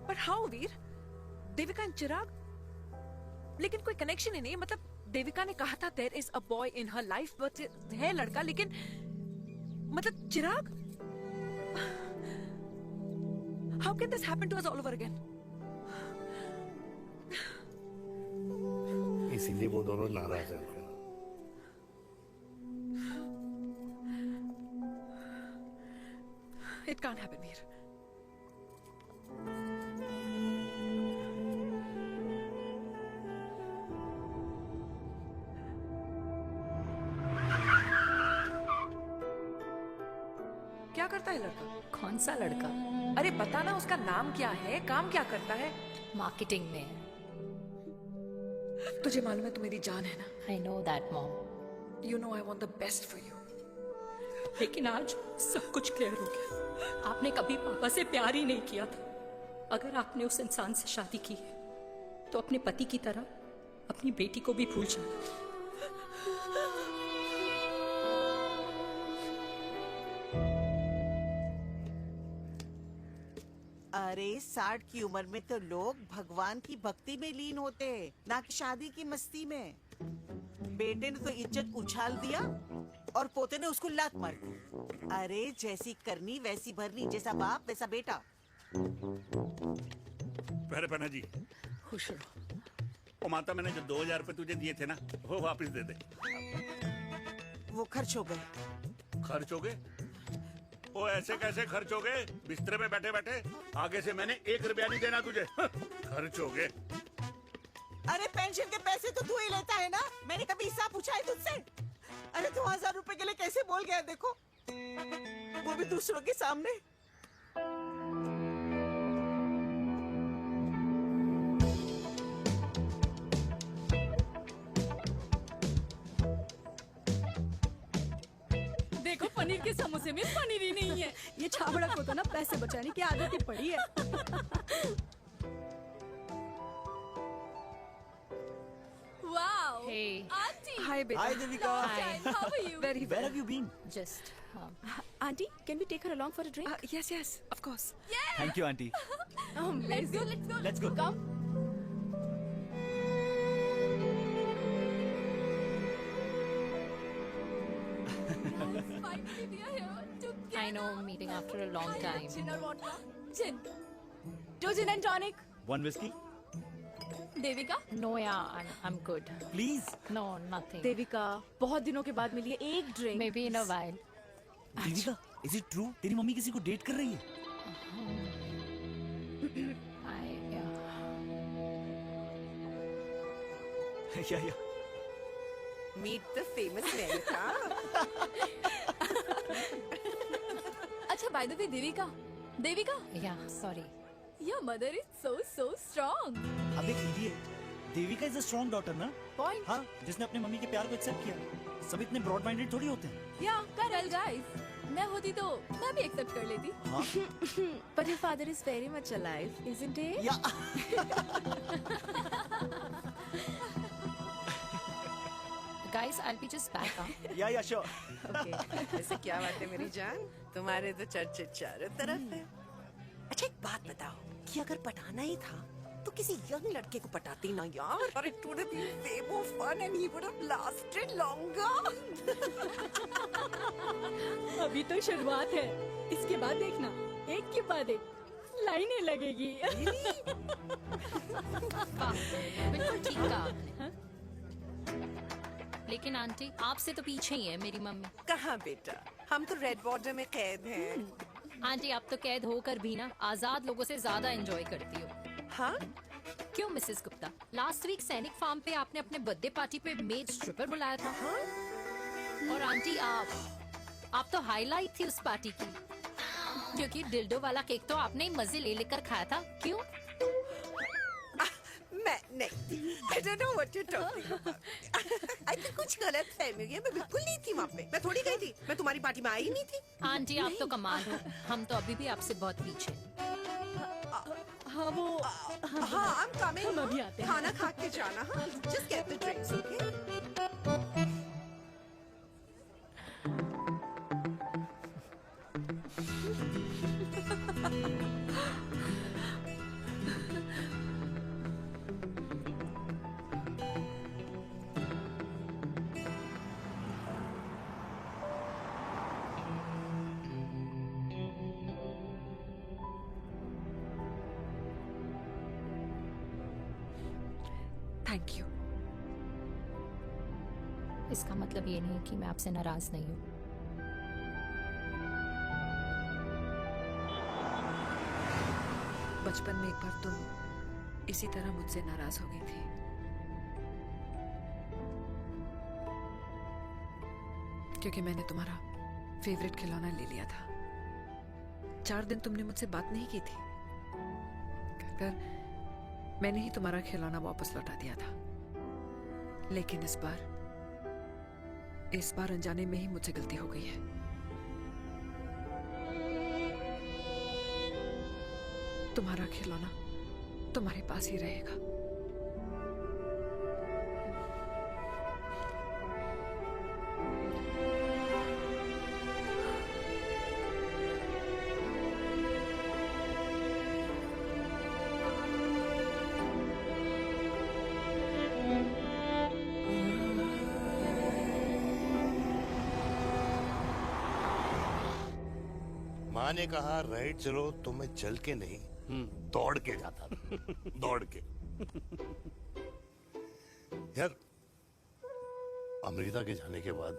पर हाउ वीर? देविका एंड चिराग, लेकिन कोई कनेक्शन ही नहीं है। मतलब देविका ने कहा था there is a boy in her life, but है लड़का, लेकिन मतलब Chirag, how can this happen to us all over again? इसीलिए वो दोनों नाराज हैं। It can't happen Veer. है लड़का? कौन सा लड़का? अरे बता ना, उसका नाम क्या है, काम क्या करता है? मार्केटिंग में है। तुझे मालूम है तू मेरी जान है ना? I know that, Mom. You know I want the best for you. लेकिन आज सब कुछ क्लियर हो गया। आपने कभी पापा से प्यार ही नहीं किया था। अगर आपने उस इंसान से शादी की है तो अपने पति की तरह अपनी बेटी को भी भूल जाना। अरे 60 की उम्र में तो लोग भगवान की भक्ति में लीन होते हैं, ना कि शादी की मस्ती में। बेटे ने तो इज्जत उछाल दिया और पोते ने उसको लात मार दी। अरे जैसी करनी वैसी भरनी, जैसा बाप वैसा बेटा। पहले पन्ना जी खुश रहो। ओ माता, मैंने जो 2000 रुपए तुझे दिए थे ना, वो वापस दे दे। वो खर्च हो गए। खर्च हो गए? ओ ऐसे कैसे खर्च हो गए? बिस्तर पे बैठे बैठे। आगे से मैंने 1 रुपया नहीं देना तुझे। खर्च हो गए। अरे पेंशन के पैसे तो तू ही लेता है ना, मैंने कभी हिसाब पूछा है तुझसे? अरे 2000 रुपए के लिए कैसे बोल गया देखो, वो भी दूसरों के सामने। देखो पनीर के समोसे में पनीर ही नहीं है। ये छाबड़ा को तो ना पैसे बचाने की आदत ही पड़ी है। Wow. Hey. Auntie. Hi बेटा। Hi, Devika. Hi. How are you? Very well. Where have you been? Just. Auntie, can we take her along for a drink? Yes, yes, of course. Thank you, auntie. Let's go. Let's go. Let's go. Come. Finally, we are here together. I know, meeting after a long time. Gin or vodka? Gin. 2 gin and tonic. One whiskey? Devika? No, yeah, I'm good. Please. No, nothing. Devika, बहुत दिनों के बाद मिली है, एक drink. Maybe in a while. Devika, is it true? तेरी mummy किसी को date कर रही है? Yeah. Meet the famous America. अच्छा, by the way, Devika? Yeah, sorry. Your mother is so strong. अब एक idiot. Devika is a strong daughter ना? Point. हाँ, जिसने अपने मम्मी के प्यार को एक्सेप्ट किया। सब इतने ब्रॉड माइंडेड थोड़ी होते हैं। Yeah, correct guys. मैं होती तो मैं भी एक्सेप्ट कर लेती। हाँ? But your father is very much alive, isn't he? Yeah. Guys, I'll be just back. Yeah, sure. Okay. ऐसे क्या बात है मेरी जान? तुम्हारे तो चर्चे चारों तरफ है। अच्छा एक बात बताओ, कि अगर पटाना ही था तो किसी यंग लड़के को पटाती ना यार। और it would have been way more fun and he would have lasted longer. अभी तो शुरुआत है, इसके बाद देखना, एक के बाद एक लाइनें लगेगी। बिल्कुल ठीक कहा आपने। लेकिन आंटी, आपसे तो पीछे ही है मेरी मम्मी। कहाँ बेटा, हम तो रेड बॉर्डर में कैद हैं। आंटी, आप तो कैद होकर भी ना आजाद लोगों से ज्यादा एंजॉय करती हो। हाँ? क्यों मिसेस गुप्ता, लास्ट वीक सैनिक फार्म पे आपने अपने बर्थडे पार्टी पे मेड स्ट्रिपर बुलाया था। हाँ? और आंटी, आप तो हाईलाइट थी उस पार्टी की, क्योंकि डिल्डो वाला केक तो आपने ही मजे ले लेकर खाया था। क्यों? मैं नहीं, I don't know what you're talking about. I think कुछ गलत फहमी हुई है, मैं बिल्कुल नहीं थी वहाँ पे। मैं थोड़ी गई थी, मैं तुम्हारी पार्टी में आई नहीं थी। आंटी, आप तो कमाल हो, हम तो अभी भी आपसे बहुत पीछे। हाँ वो हाँ I'm coming. हम अभी आते हैं। खाना खा के जाना। हाँ, just get the drinks, okay? Thank you. इसका मतलब ये नहीं कि मैं आपसे नाराज नहीं हूँ। बचपन में एक बार तुम इसी तरह मुझसे नाराज हो गई थी। क्योंकि मैंने तुम्हारा फेवरेट खिलौना ले लिया था। 4 दिन तुमने मुझसे बात नहीं की थी। कहकर मैंने ही तुम्हारा खिलौना वापस लौटा दिया था। लेकिन इस बार अनजाने में ही मुझसे गलती हो गई है। तुम्हारा खिलौना तुम्हारे पास ही रहेगा। माँ ने कहा राइट चलो तो मैं चल के नहीं दौड़ के जाता था। दौड़ के। यार अमृता के जाने के बाद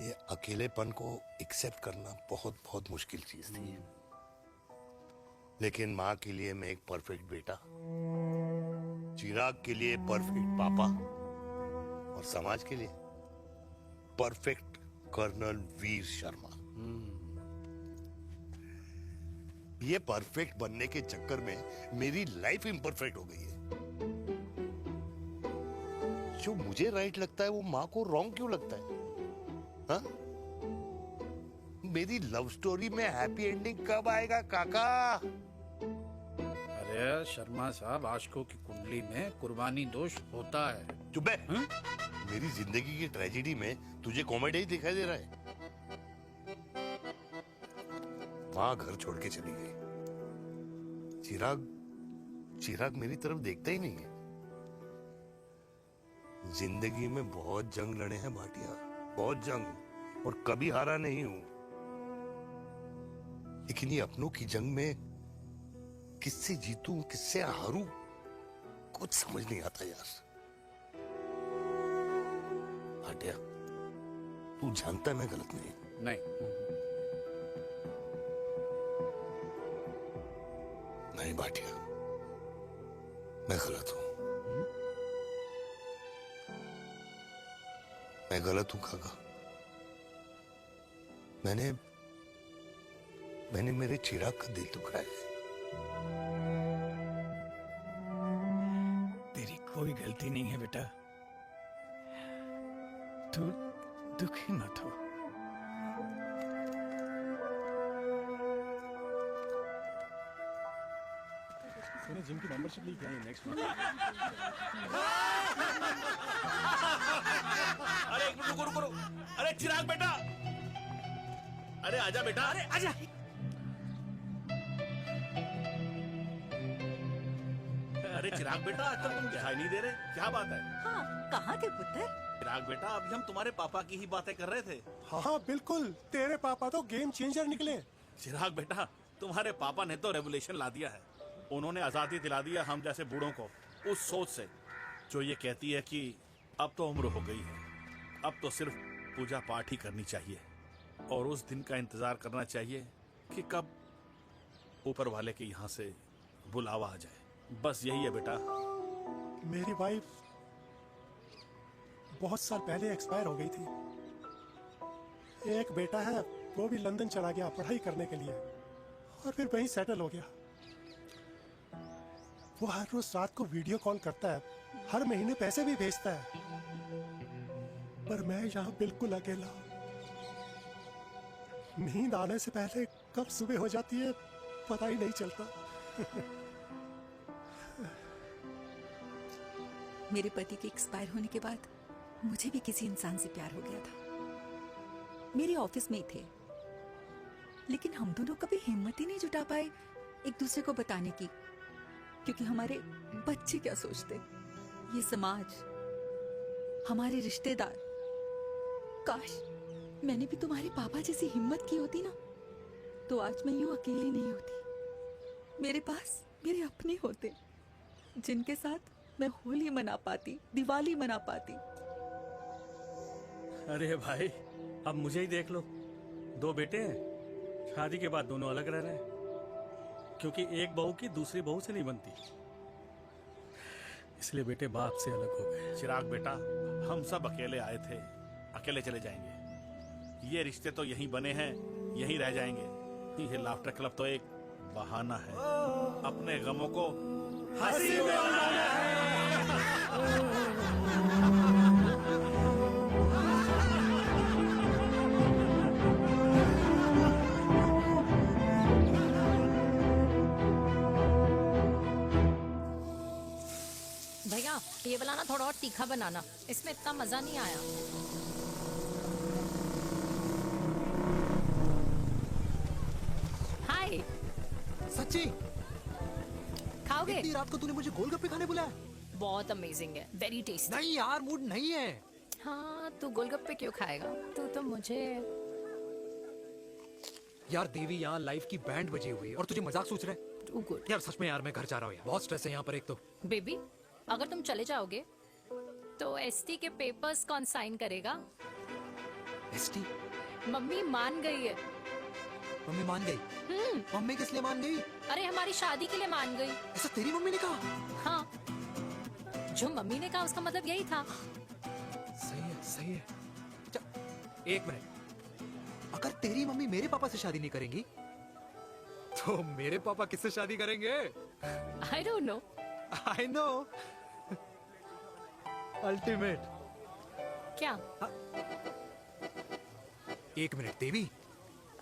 ये अकेलेपन को एक्सेप्ट करना बहुत बहुत मुश्किल चीज थी। लेकिन माँ के लिए मैं एक परफेक्ट बेटा, चिराग के लिए परफेक्ट पापा और समाज के लिए परफेक्ट कर्नल वीर शर्मा। ये परफेक्ट बनने के चक्कर में मेरी लाइफ इम्परफेक्ट हो गई है। जो मुझे राइट लगता है वो माँ को रॉन्ग क्यों लगता है? हाँ? मेरी लव स्टोरी में हैप्पी एंडिंग कब आएगा काका? अरे शर्मा साहब, आशिकों की कुंडली में कुर्बानी दोष होता है। चुप है। मेरी जिंदगी की ट्रेजेडी में तुझे कॉमेडी ही दिखाई दे रहा है। माँ घर छोड़ के चली गई। चिराग मेरी तरफ देखता ही नहीं है। जिंदगी में बहुत जंग लड़े हैं भाटिया, बहुत जंग, और कभी हारा नहीं हूं। लेकिन ये अपनों की जंग में किससे जीतूं किससे हारूं कुछ समझ नहीं आता यार। भाटिया तू जानता है मैं गलत नहीं। नहीं भाटिया, मैं गलत हूं। मैं गलत हूं काका। मैंने मेरे चिराग का दिल दुखाया है। तेरी कोई गलती नहीं है बेटा, तू दुखी मत हो। मैंने जिम की मेंबरशिप ली है नेक्स्ट वीक। अरे एक मिनट रुको। अरे चिराग बेटा, अरे आजा बेटा, अरे आजा। अरे चिराग बेटा, आजकल तुम दिखाई नहीं दे रहे, क्या बात है? हाँ, कहाँ थे पुत्र? चिराग बेटा, अभी हम तुम्हारे पापा की ही बातें कर रहे थे। हाँ बिल्कुल, तेरे पापा तो गेम चेंजर निकले। चिराग बेटा, तुम्हारे पापा ने तो रेवोल्यूशन ला दिया है। उन्होंने आजादी दिला दिया हम जैसे बूढ़ों को, उस सोच से जो ये कहती है कि अब तो उम्र हो गई है, अब तो सिर्फ पूजा पाठ ही करनी चाहिए और उस दिन का इंतजार करना चाहिए कि कब ऊपर वाले के यहाँ से बुलावा आ जाए। बस यही है बेटा। मेरी वाइफ बहुत साल पहले एक्सपायर हो गई थी। एक बेटा है, वो भी लंदन चला गया पढ़ाई करने के लिए और फिर वहीं सेटल हो गया। वो हर रोज रात को वीडियो कॉल करता है, हर महीने पैसे भी भेजता है, पर मैं यहाँ बिल्कुल अकेला। नींद आने से पहले कब सुबह हो जाती है पता ही नहीं चलता। मेरे पति के एक्सपायर होने के बाद मुझे भी किसी इंसान से प्यार हो गया था। मेरे ऑफिस में ही थे, लेकिन हम दोनों कभी हिम्मत ही नहीं जुटा पाए एक दूसरे को बताने की, क्योंकि हमारे बच्चे क्या सोचते, ये समाज, हमारे रिश्तेदार। काश मैंने भी तुम्हारे पापा जैसी हिम्मत की होती ना, तो आज मैं यूं अकेली नहीं होती। मेरे पास मेरे अपने होते, जिनके साथ मैं होली मना पाती, दिवाली मना पाती। अरे भाई, अब मुझे ही देख लो, 2 बेटे हैं, शादी के बाद दोनों अलग रह रहे हैं, क्योंकि एक बहू की दूसरी बहू से नहीं बनती, इसलिए बेटे बाप से अलग हो गए। चिराग बेटा, हम सब अकेले आए थे, अकेले चले जाएंगे। ये रिश्ते तो यहीं बने हैं, यहीं रह जाएंगे। ये लाफ्टर क्लब तो एक बहाना है अपने गमों को हंसी में बनाना है। भैया ये वाला ना थोड़ा और तीखा बनाना, इसमें इतना मजा नहीं आया। हाय। सच्ची? खाओगे? इतनी रात को तूने मुझे गोलगप्पे खाने बुलाया? बहुत अमेजिंग है, वेरी टेस्टी। नहीं यार, मूड नहीं है। हाँ, तू गोलगप्पे क्यों खाएगा? तू तो मुझे। यार देवी, यहाँ लाइफ की बैंड बजी हुई है और तुझे मजाक सोच रहा है? Too good. यार सच में यार, मैं घर जा रहा हूँ यार, बहुत स्ट्रेस है यहाँ पर एक तो। बेबी, अगर तुम चले जाओगे तो एसटी के पेपर्स कौन साइन करेगा? एसटी? मम्मी मान गई है। मम्मी मान गई? मम्मी किस लिए मान गई? अरे हमारी शादी के लिए मान गई। ऐसा तेरी मम्मी ने कहा? हाँ, जो मम्मी ने कहा उसका मतलब यही था। सही है, सही है। एक मिनट, अगर तेरी मम्मी मेरे पापा से शादी नहीं करेंगी तो मेरे पापा किससे शादी करेंगे? I don't know. I know. Ultimate. क्या? एक मिनट देवी,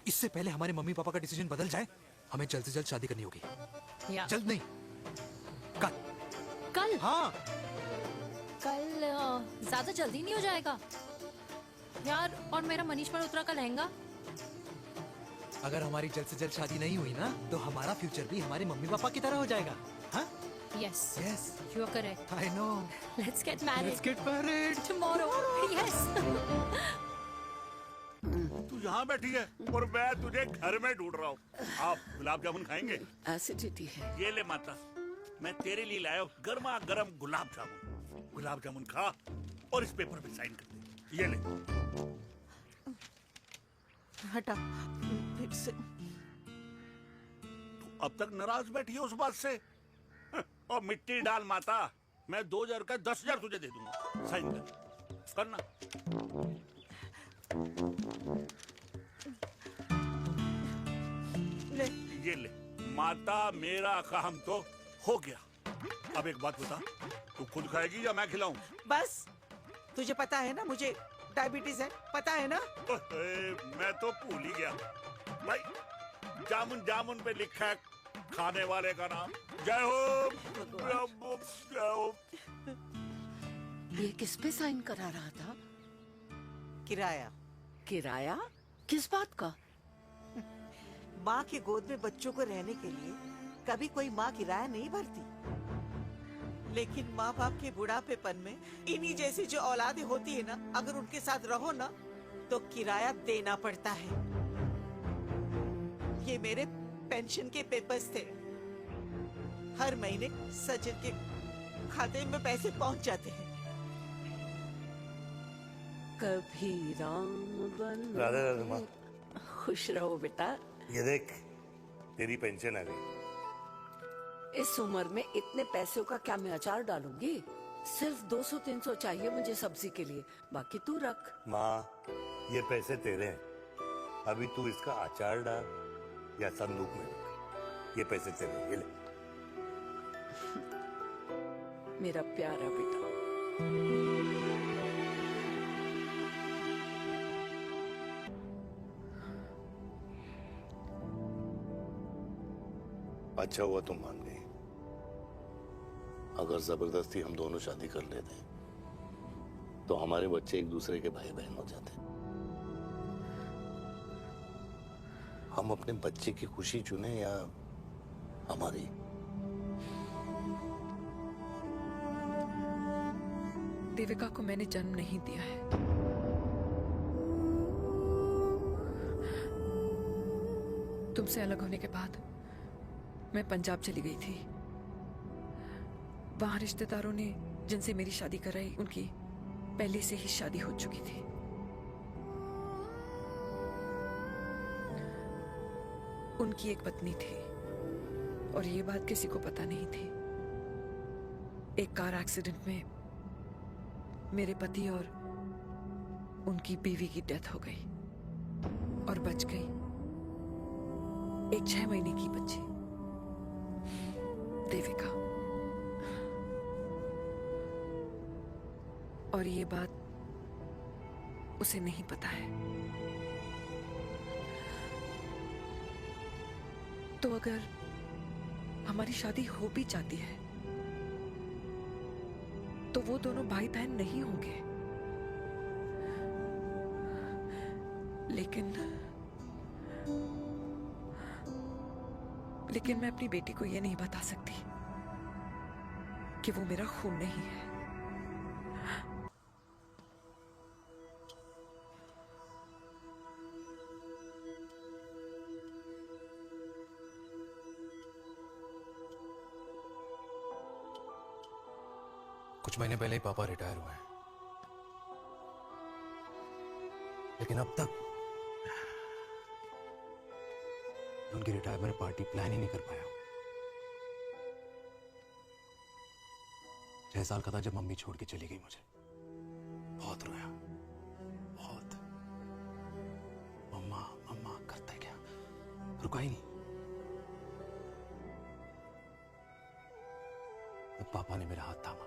इससे पहले हमारे मम्मी पापा का डिसीजन बदल जाए, हमें जल्द से जल्द शादी करनी होगी। या। जल्द नहीं, कल। कल? हाँ। कल ज्यादा जल्दी नहीं हो जाएगा यार? और मेरा मनीष मल्होत्रा का लहंगा? अगर हमारी जल्द से जल्द शादी नहीं हुई ना, तो हमारा फ्यूचर भी हमारे मम्मी पापा की तरह हो जाएगा। हाँ? Yes. Yes. You are correct. I know. Let's get married. Let's get married. Tomorrow. Yes. तू यहाँ बैठी है और मैं तुझे घर में ढूंढ रहा हूँ। आप गुलाब जामुन खाएंगे? एसिडिटी है। ये ले माता, मैं तेरे लिए लाया हूँ गर्मा गर्म गुलाब जामुन। गुलाब जामुन खा और इस पेपर पे साइन कर दे। ये ले। हटा फिर से। तू अब तक नाराज बैठी है उस बात से? और मिट्टी डाल माता, मैं 2000 का 10,000 तुझे दे दूंगा। साइन कर, करना। ले। ये ले माता, मेरा काम तो हो गया। अब एक बात बता, तू खुद खाएगी या मैं खिलाऊं? बस, तुझे पता है ना मुझे डायबिटीज है, पता है ना? मैं तो भूल ही गया भाई। जामुन जामुन पे लिखा है खाने वाले का नाम। जय हो, जय हो। ये किस पे साइन करा रहा था? किराया। किराया? किस बात का? माँ की गोद में बच्चों को रहने के लिए कभी कोई माँ किराया नहीं भरती, लेकिन माँ बाप के बुढ़ापेपन में इन्हीं जैसी जो औलादें होती है ना, अगर उनके साथ रहो ना तो किराया देना पड़ता है। ये मेरे पेंशन के पेपर्स थे। हर महीने सचिन के खाते में पैसे पहुंच जाते हैं। कभी राम बन। राधे राधे माँ। खुश रहो बेटा। ये देख, तेरी पेंशन आ गई। इस उम्र में इतने पैसों का क्या मैं अचार डालूंगी? सिर्फ 200-300 चाहिए मुझे सब्जी के लिए, बाकी तू रख। माँ, ये पैसे तेरे हैं। अभी तू इसका अचार डाल या संदूक में रख। ये पैसे तेरे हैं, ये ले। मेरा प्यारा बेटा। अच्छा हुआ तुम मान गई। अगर जबरदस्ती हम दोनों शादी कर लेते तो हमारे बच्चे एक दूसरे के भाई बहन हो जाते। हम अपने बच्चे की खुशी चुने या हमारी? देविका को मैंने जन्म नहीं दिया है। तुमसे अलग होने के बाद मैं पंजाब चली गई थी। वहां रिश्तेदारों ने जिनसे मेरी शादी कराई, उनकी पहले से ही शादी हो चुकी थी। उनकी एक पत्नी थी और ये बात किसी को पता नहीं थी। एक कार एक्सीडेंट में मेरे पति और उनकी बीवी की डेथ हो गई और बच गई। एक 6 महीने की बच्ची देविका। और ये बात उसे नहीं पता है। तो अगर हमारी शादी हो भी जाती है तो वो दोनों भाई बहन नहीं होंगे। लेकिन मैं अपनी बेटी को ये नहीं बता सकती कि वो मेरा खून नहीं है। कुछ महीने पहले ही पापा रिटायर हुए हैं, लेकिन अब तक उनकी रिटायरमेंट पार्टी प्लान ही नहीं कर पाया। 6 साल का था जब मम्मी छोड़ के चली गई मुझे। बहुत रोया, बहुत। मम्मा मम्मा करता है क्या, रुका ही नहीं। तब पापा ने मेरा हाथ थामा,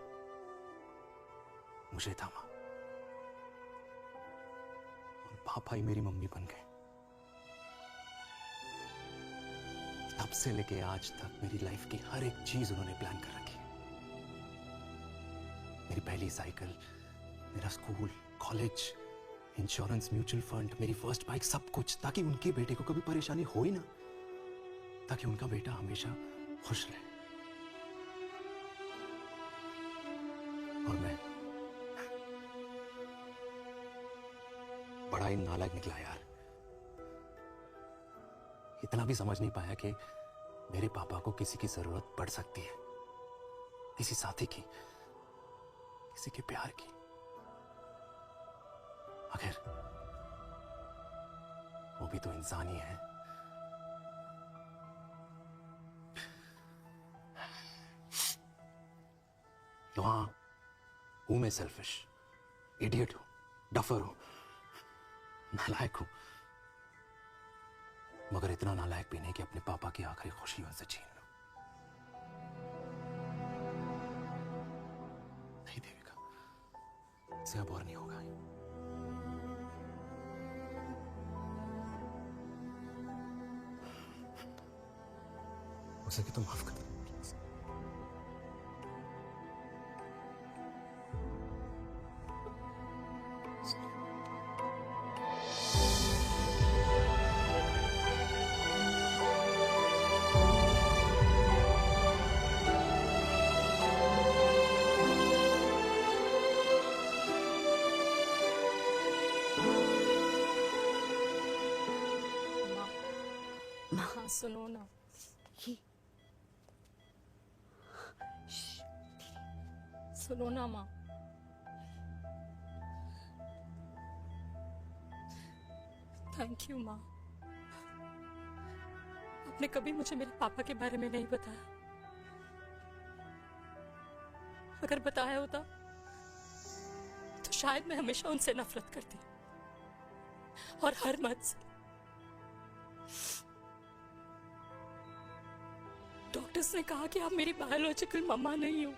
मुझे थामा, और पापा ही मेरी मम्मी बन गए। तब से लेके आज तक मेरी लाइफ की हर एक चीज उन्होंने प्लान कर रखी है। मेरी पहली साइकिल, मेरा school, college, insurance, mutual fund, मेरी फर्स्ट बाइक, सब कुछ, ताकि उनके बेटे को कभी परेशानी हो ही ना, ताकि उनका बेटा हमेशा खुश रहे। और मैं बड़ा ही नालायक निकला यार। इतना भी समझ नहीं पाया कि मेरे पापा को किसी की जरूरत पड़ सकती है, किसी साथी की, किसी के प्यार की। आखिर वो भी तो इंसान ही है। तो हाँ, हूं मैं सेल्फिश, इडियट हूं, डफर हूं, नालायक हूं, मगर इतना नालायक भी नहीं कि अपने पापा की आखिरी खुशी उनसे छीन लूं। नहीं देविका, इससे अब और नहीं होगा। हो सके तो माफ कर दो। हाँ, सुनो ना। सुनो ना माँ। थैंक यू माँ, आपने कभी मुझे मेरे पापा के बारे में नहीं बताया। अगर बताया होता तो शायद मैं हमेशा उनसे नफरत करती, और हर मत से। डॉक्टर्स ने कहा कि आप मेरी बायोलॉजिकल मम्मा नहीं हो,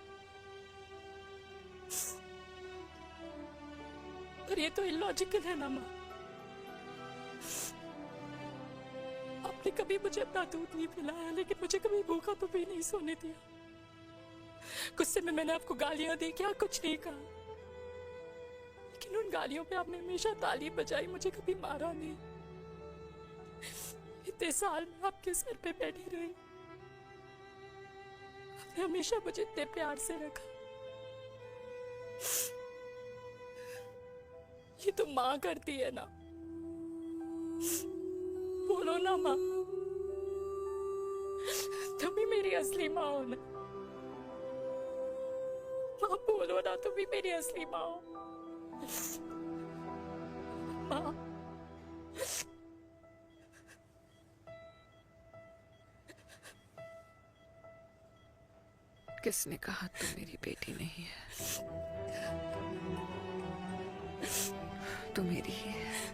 पर ये तो इलॉजिकल है ना माँ। आपने कभी मुझे अपना दूध नहीं पिलाया, लेकिन मुझे कभी भूखा तो भी नहीं सोने दिया। गुस्से में मैंने आपको गालियां दी, क्या कुछ नहीं कहा, लेकिन उन गालियों पे आपने हमेशा ताली बजाई, मुझे कभी मारा नहीं। इतने साल में आपके सर पे बैठी रही, आपने हमेशा मुझे इतने प्यार से रखा। ये तो माँ करती है ना, बोलो ना माँ, तुम ही मेरी असली माँ हो ना। माँ बोलो ना, तुम ही मेरी असली माँ हो। माँ, किसने कहा तू मेरी बेटी नहीं है? तू मेरी ही है।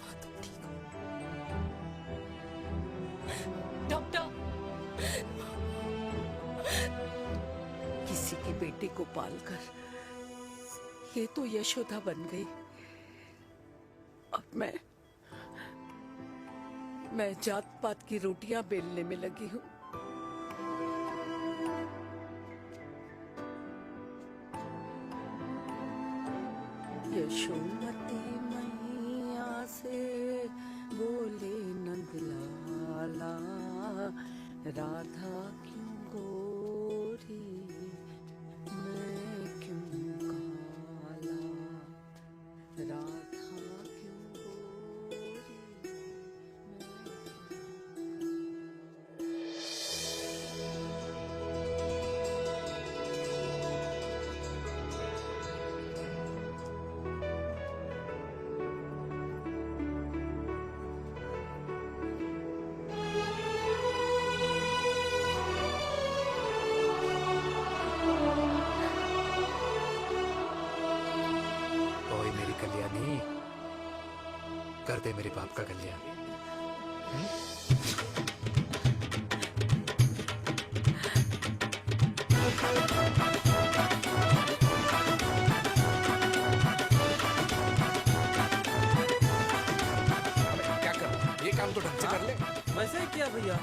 माँ तुम ठीक हो? बेटी को पालकर ये तो यशोदा बन गई। अब मैं जात पात की रोटियां बेलने में लगी हूँ। यशोमती मैया से बोले नंदलाला, राधा क्यों गोरी मैं क्यों काला, राधा क्यों गोरी। ओए मेरी कल्याणी, कर दे मेरे बाप का कल्याण। क्या कर, ये काम तो ढंग से कर ले। वैसे ही किया भैया।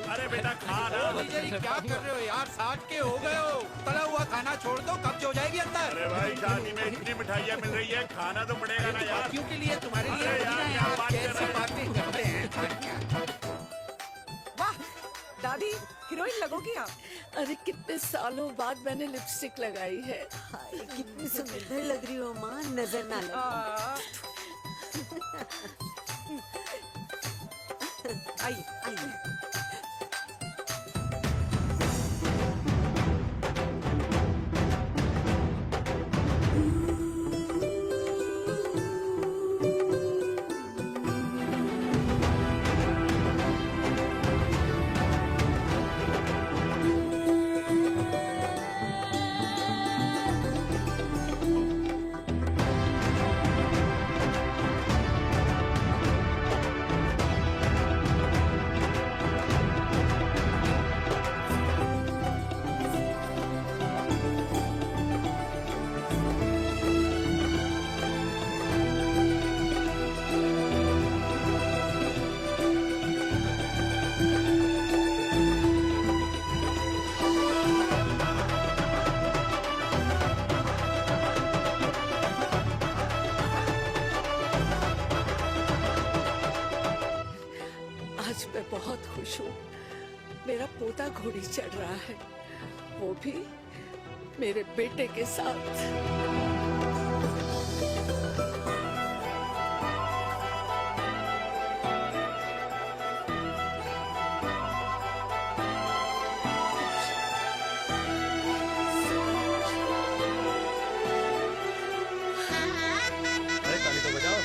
अरे बेटा खाना। क्या कर रहे हो यार, 60 के हो गए हो। तला हुआ खाना छोड़ दो, कब्ज हो जाएगी अंदर। अरे भाई शादी में इतनी मिठाइयाँ मिल रही है, खाना तो पड़ेगा ना यार। क्यों के लिए तुम्हारे लिए अरे यार क्या बात कर कैसी रहे बातें करते हैं। वाह दादी, हीरोइन लगोगी आप। अरे कितने सालों बाद मैंने लिपस्टिक लगाई है। हाय, कितनी सुंदर लग रही हो माँ, नजर ना लगे। आइए आइए। आज मैं बहुत खुश हूँ। मेरा पोता घोड़ी चढ़ रहा है, वो भी मेरे बेटे के साथ। अरे ताली तो बजाओ।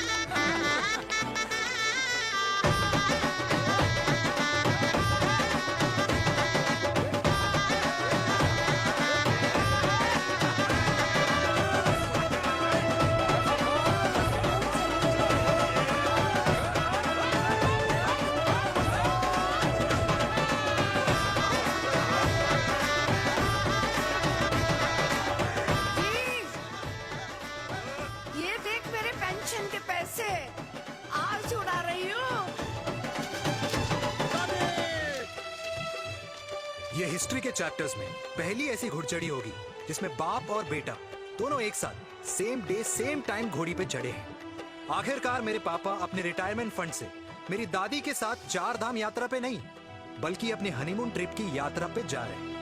ये देख मेरे पेंशन के पैसे, आज उड़ा रही हूँ। ये हिस्ट्री के चैप्टर्स में पहली ऐसी घुड़चढ़ी होगी जिसमें बाप और बेटा दोनों एक साथ सेम डे सेम टाइम घोड़ी पे चढ़े हैं। आखिरकार मेरे पापा अपने रिटायरमेंट फंड से मेरी दादी के साथ 4 धाम यात्रा पे नहीं बल्कि अपने हनीमून ट्रिप की यात्रा पे जा रहे हैं।